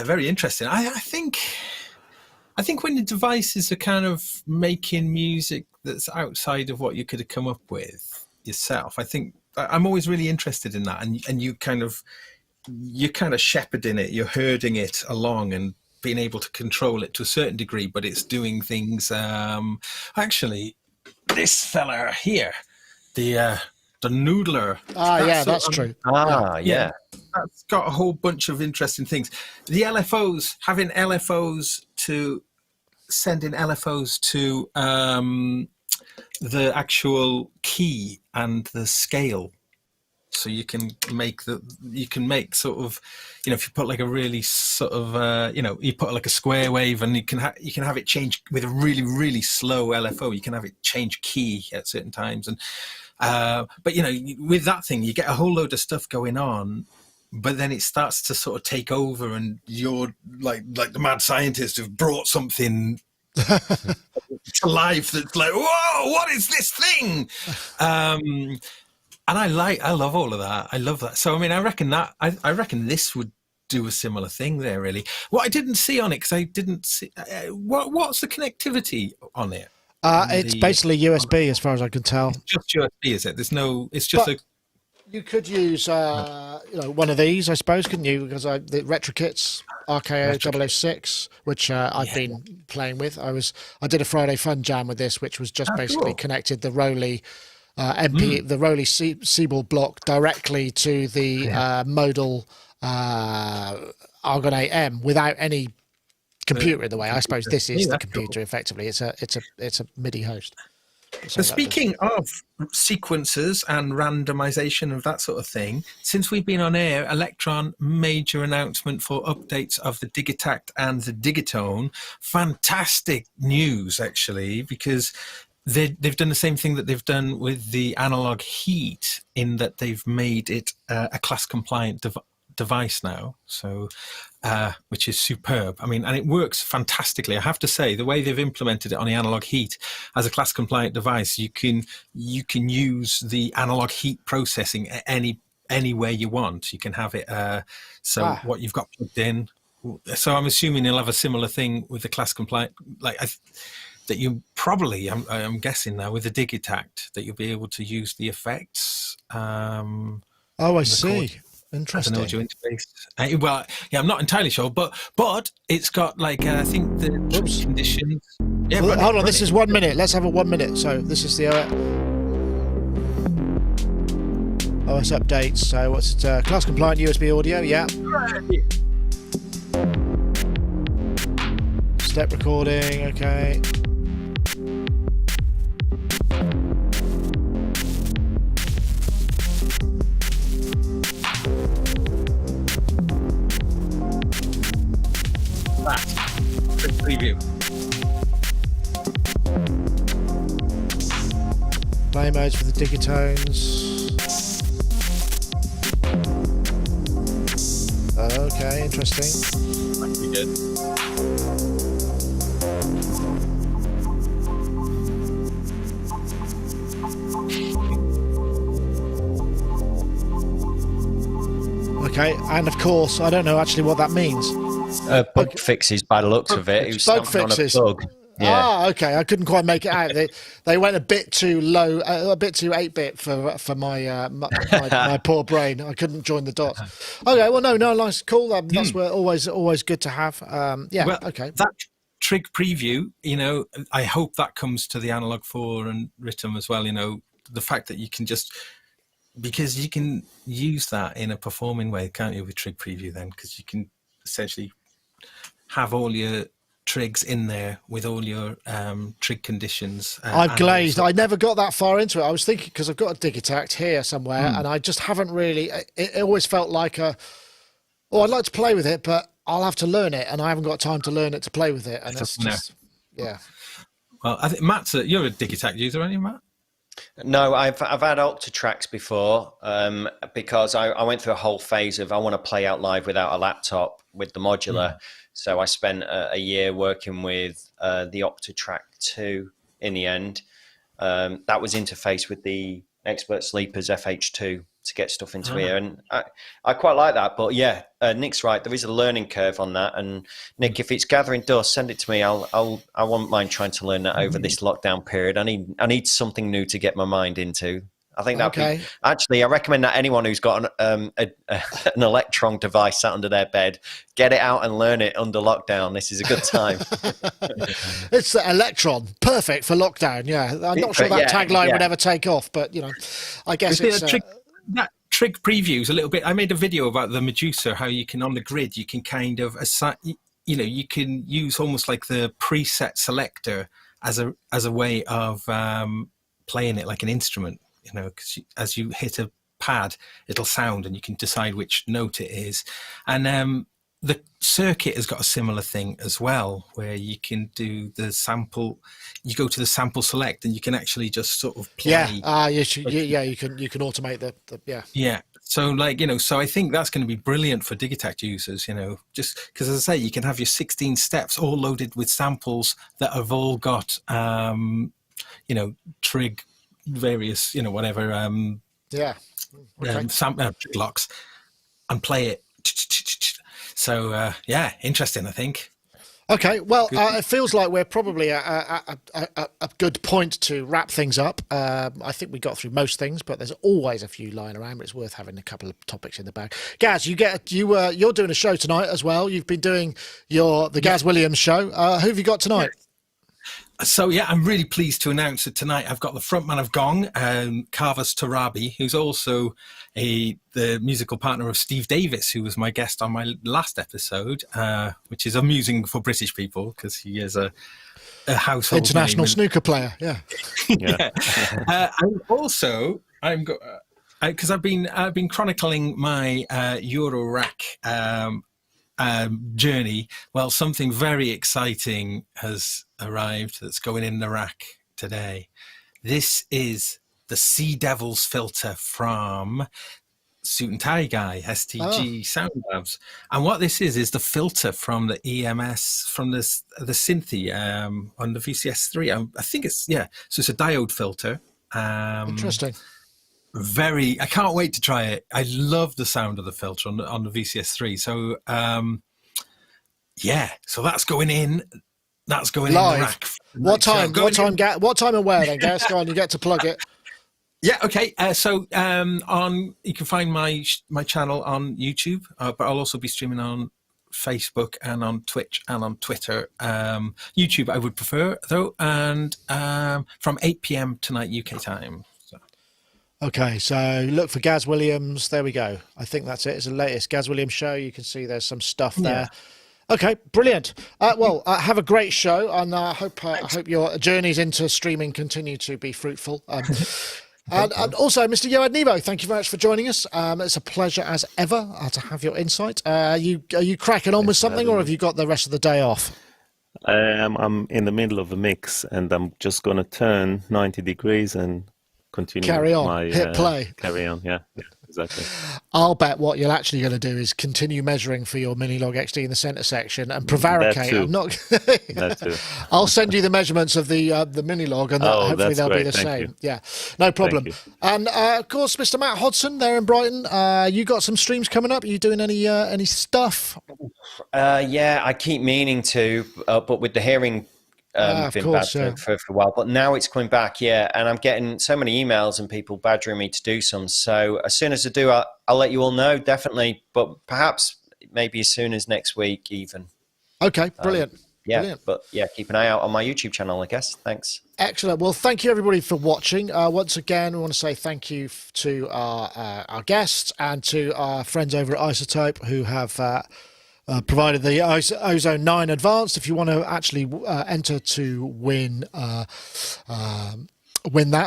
very interesting. I think when the devices are kind of making music that's outside of what you could have come up with yourself, I think I'm always really interested in that. And you're kind of shepherding it, you're herding it along and being able to control it to a certain degree, but it's doing things. Actually, this fella here, the Noodler. That's true. that's got a whole bunch of interesting things. The LFOs, having LFOs to sending LFOs to the actual key and the scale. So you can make sort of, if you put like a really sort of, you put like a square wave, and you can have it change with a really, really slow LFO. You can have it change key at certain times. And, but with that thing, you get a whole load of stuff going on, but then it starts to sort of take over, and you're like the mad scientist who've brought something to life that's like, whoa, what is this thing? And I love all of that. I love that. So, I mean, I reckon this would do a similar thing there, really. What I didn't see on it, because I didn't see, what's the connectivity on it? It's basically USB, as far as I can tell. It's just USB, is it? It's just you could use, one of these, I suppose, couldn't you? Because the RetroKits RKO 006, which I've been playing with. I did a Friday Fun Jam with this, which was just basically connected the Roly the Roly Seaboard block directly to the modal Argon 8M without any computer in the way. I suppose this is the computer. Effectively, it's a MIDI host. So speaking of sequencers and randomization of that sort of thing, since we've been on air, Elektron major announcement for updates of the Digitact and the Digatone. Fantastic news, actually, because they've done the same thing that they've done with the analog heat, in that they've made it a class compliant device now. So, which is superb. I mean, and it works fantastically. I have to say, the way they've implemented it on the analog heat as a class compliant device, you can use the analog heat processing any way you want. You can have it. What you've got plugged in. So I'm assuming you'll have a similar thing with the class compliant, that you probably, I'm guessing now, with the Digitact, that you'll be able to use the effects. I see. Interesting. As an audio interface. Well, yeah, I'm not entirely sure, but it's got I think the conditions. Yeah, well, hold on, this is 1 minute. Let's have a 1 minute. So this is the OS updates. So what's it? Class compliant USB audio. Yeah. Step recording. Okay. Preview. Play modes for the Digitones. Okay, interesting. Might be good. Okay, and of course, I don't know actually what that means. Bug fixes by the looks of it. It was bug fixes. On a bug. Yeah. Okay. I couldn't quite make it out. They went a bit too low, a bit too 8-bit for my poor brain. I couldn't join the dots. Okay. Well, no, nice, cool. That's always good to have. Well, okay. That trig preview, I hope that comes to the Analog 4 and Rhythm as well. The fact that you can because you can use that in a performing way, can't you, with trig preview then? Because you can essentially have all your trigs in there with all your trig conditions. I've glazed. I never got that far into it. I was thinking, because I've got a Digitact here somewhere, and I just haven't really. It always felt like I'd like to play with it, but I'll have to learn it, and I haven't got time to learn it to play with it. And it's just, yeah. Well, I think Matt's you're a Digitact user, aren't you, Matt? No, I've had Octatracks before because I went through a whole phase of I want to play out live without a laptop with the modular. So I spent a year working with the Octatrack 2 in the end. That was interfaced with the Expert Sleepers FH2 to get stuff into here. And I quite like that. But yeah, Nick's right. There is a learning curve on that. And Nick, if it's gathering dust, send it to me. I won't mind trying to learn that over this lockdown period. I need something new to get my mind into. I think that actually, I recommend that anyone who's got an Elektron device sat under their bed, get it out and learn it under lockdown. This is a good time. It's the Elektron, perfect for lockdown. Yeah, I'm not sure that tagline would ever take off, but I guess it's that trig previews a little bit. I made a video about the Medusa, how you can on the grid you can kind of assign, you can use almost like the preset selector as a way of playing it like an instrument. Because as you hit a pad, it'll sound, and you can decide which note it is. And the circuit has got a similar thing as well, where you can do the sample. You go to the sample select, and you can actually just sort of play. You can automate the Yeah. So so I think that's going to be brilliant for Digitakt users. Just because, as I say, you can have your 16 steps all loaded with samples that have all got trig, various whatever trig locks, and play it. So interesting, I think. Okay, well, it feels like we're probably at a good point to wrap things up. I think we got through most things, but there's always a few lying around. But it's worth having a couple of topics in the bag. Gaz, you're doing a show tonight as well. You've been doing the Gaz Williams show. Who have you got tonight? So I'm really pleased to announce that tonight I've got the frontman of Gong, Kavas Tarabi, who's also the musical partner of Steve Davis, who was my guest on my last episode, which is amusing for British people because he is a household international snooker player. Yeah. And also because I've been chronicling my Euro rack journey. Well, something very exciting has arrived that's going in the rack today. This is the Sea Devils filter from Suit and Tie Guy, STG Sound Labs. And what this is the filter from the EMS, from the Synthy on the VCS3. I think so it's a diode filter. Interesting. I can't wait to try it. I love the sound of the filter on the VCS3. So so that's going in. That's going live. In the rack. What time and where then, Gaz? Go on, you get to plug it. Yeah, okay. So you can find my channel on YouTube, but I'll also be streaming on Facebook and on Twitch and on Twitter. YouTube I would prefer though, and from 8 p.m. tonight UK time. Okay, so look for Gaz Williams. There we go. I think that's it. It's the latest Gaz Williams show. You can see there's some stuff there. Okay, brilliant. Have a great show, and I hope your journeys into streaming continue to be fruitful. And also, Mr. Yoad Nevo, thank you very much for joining us. It's a pleasure as ever to have your insight. Are you cracking on with something, or have you got the rest of the day off? I'm in the middle of a mix, and I'm just going to turn 90 degrees and continue. Carry on. Hit play. Carry on. Yeah. Exactly. I'll bet what you're actually going to do is continue measuring for your Minilog XD in the center section and prevaricate. I'm not. That too. I'll send you the measurements of the Minilog, and hopefully they'll be the same. Yeah, no problem. And of course, Mr. Matt Hodson there in Brighton. You got some streams coming up. Are you doing any stuff? I keep meaning to, but with the hearing. Been bad for a while, but now it's coming back, and I'm getting so many emails and people badgering me to do some. So as soon as I do, I'll let you all know, definitely, but perhaps maybe as soon as next week even. Okay, brilliant. Brilliant. But keep an eye out on my YouTube channel, I guess. Thanks. Excellent. Well, thank you everybody for watching. Once again, we want to say thank you to our guests and to our friends over at iZotope who have provided the Ozone 9 Advanced. If you want to actually enter to win that,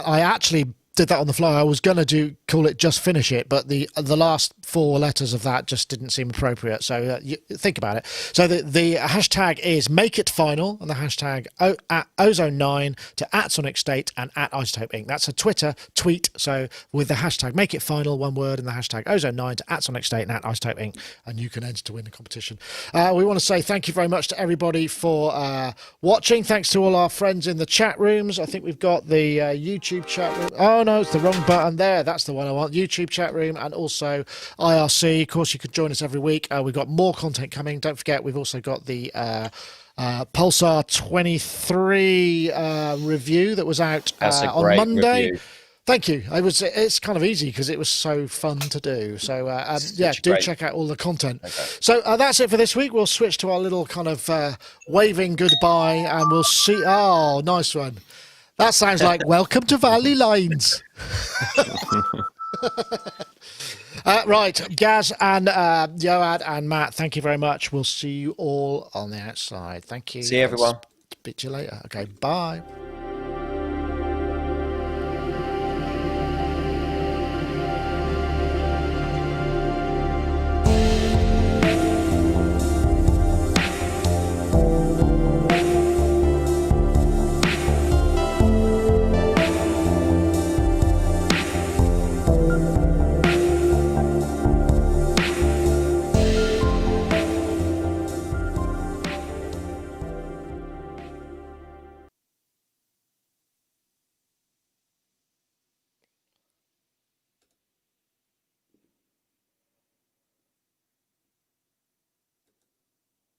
I actually did that on the fly. I was going to call it Just Finish It, but the last 4 letters of that just didn't seem appropriate. So think about it. So the hashtag is makeitfinal, and the hashtag at Ozone9 to @Sonicstate and @iZotope Inc. That's a Twitter tweet. So with the hashtag makeitfinal, one word, and the hashtag Ozone9 to @Sonicstate and @iZotope Inc. And you can enter to win the competition. We want to say thank you very much to everybody for watching. Thanks to all our friends in the chat rooms. I think we've got the YouTube chat room. Oh no, it's the wrong button there. That's the one I want. YouTube chat room and also IRC. Of course, you could join us every week. We've got more content coming. Don't forget, we've also got the Pulsar 23 review that was out on Monday. Review. Thank you. It's kind of easy because it was so fun to do. So do check out all the content. Okay. So that's it for this week. We'll switch to our little kind of waving goodbye, and we'll see. Oh, nice one. That sounds like welcome to Valley Lines. Right, Gaz and Yoad and Matt, thank you very much. We'll see you all on the outside. Thank you. See you, everyone. Speak to you later. Okay, bye.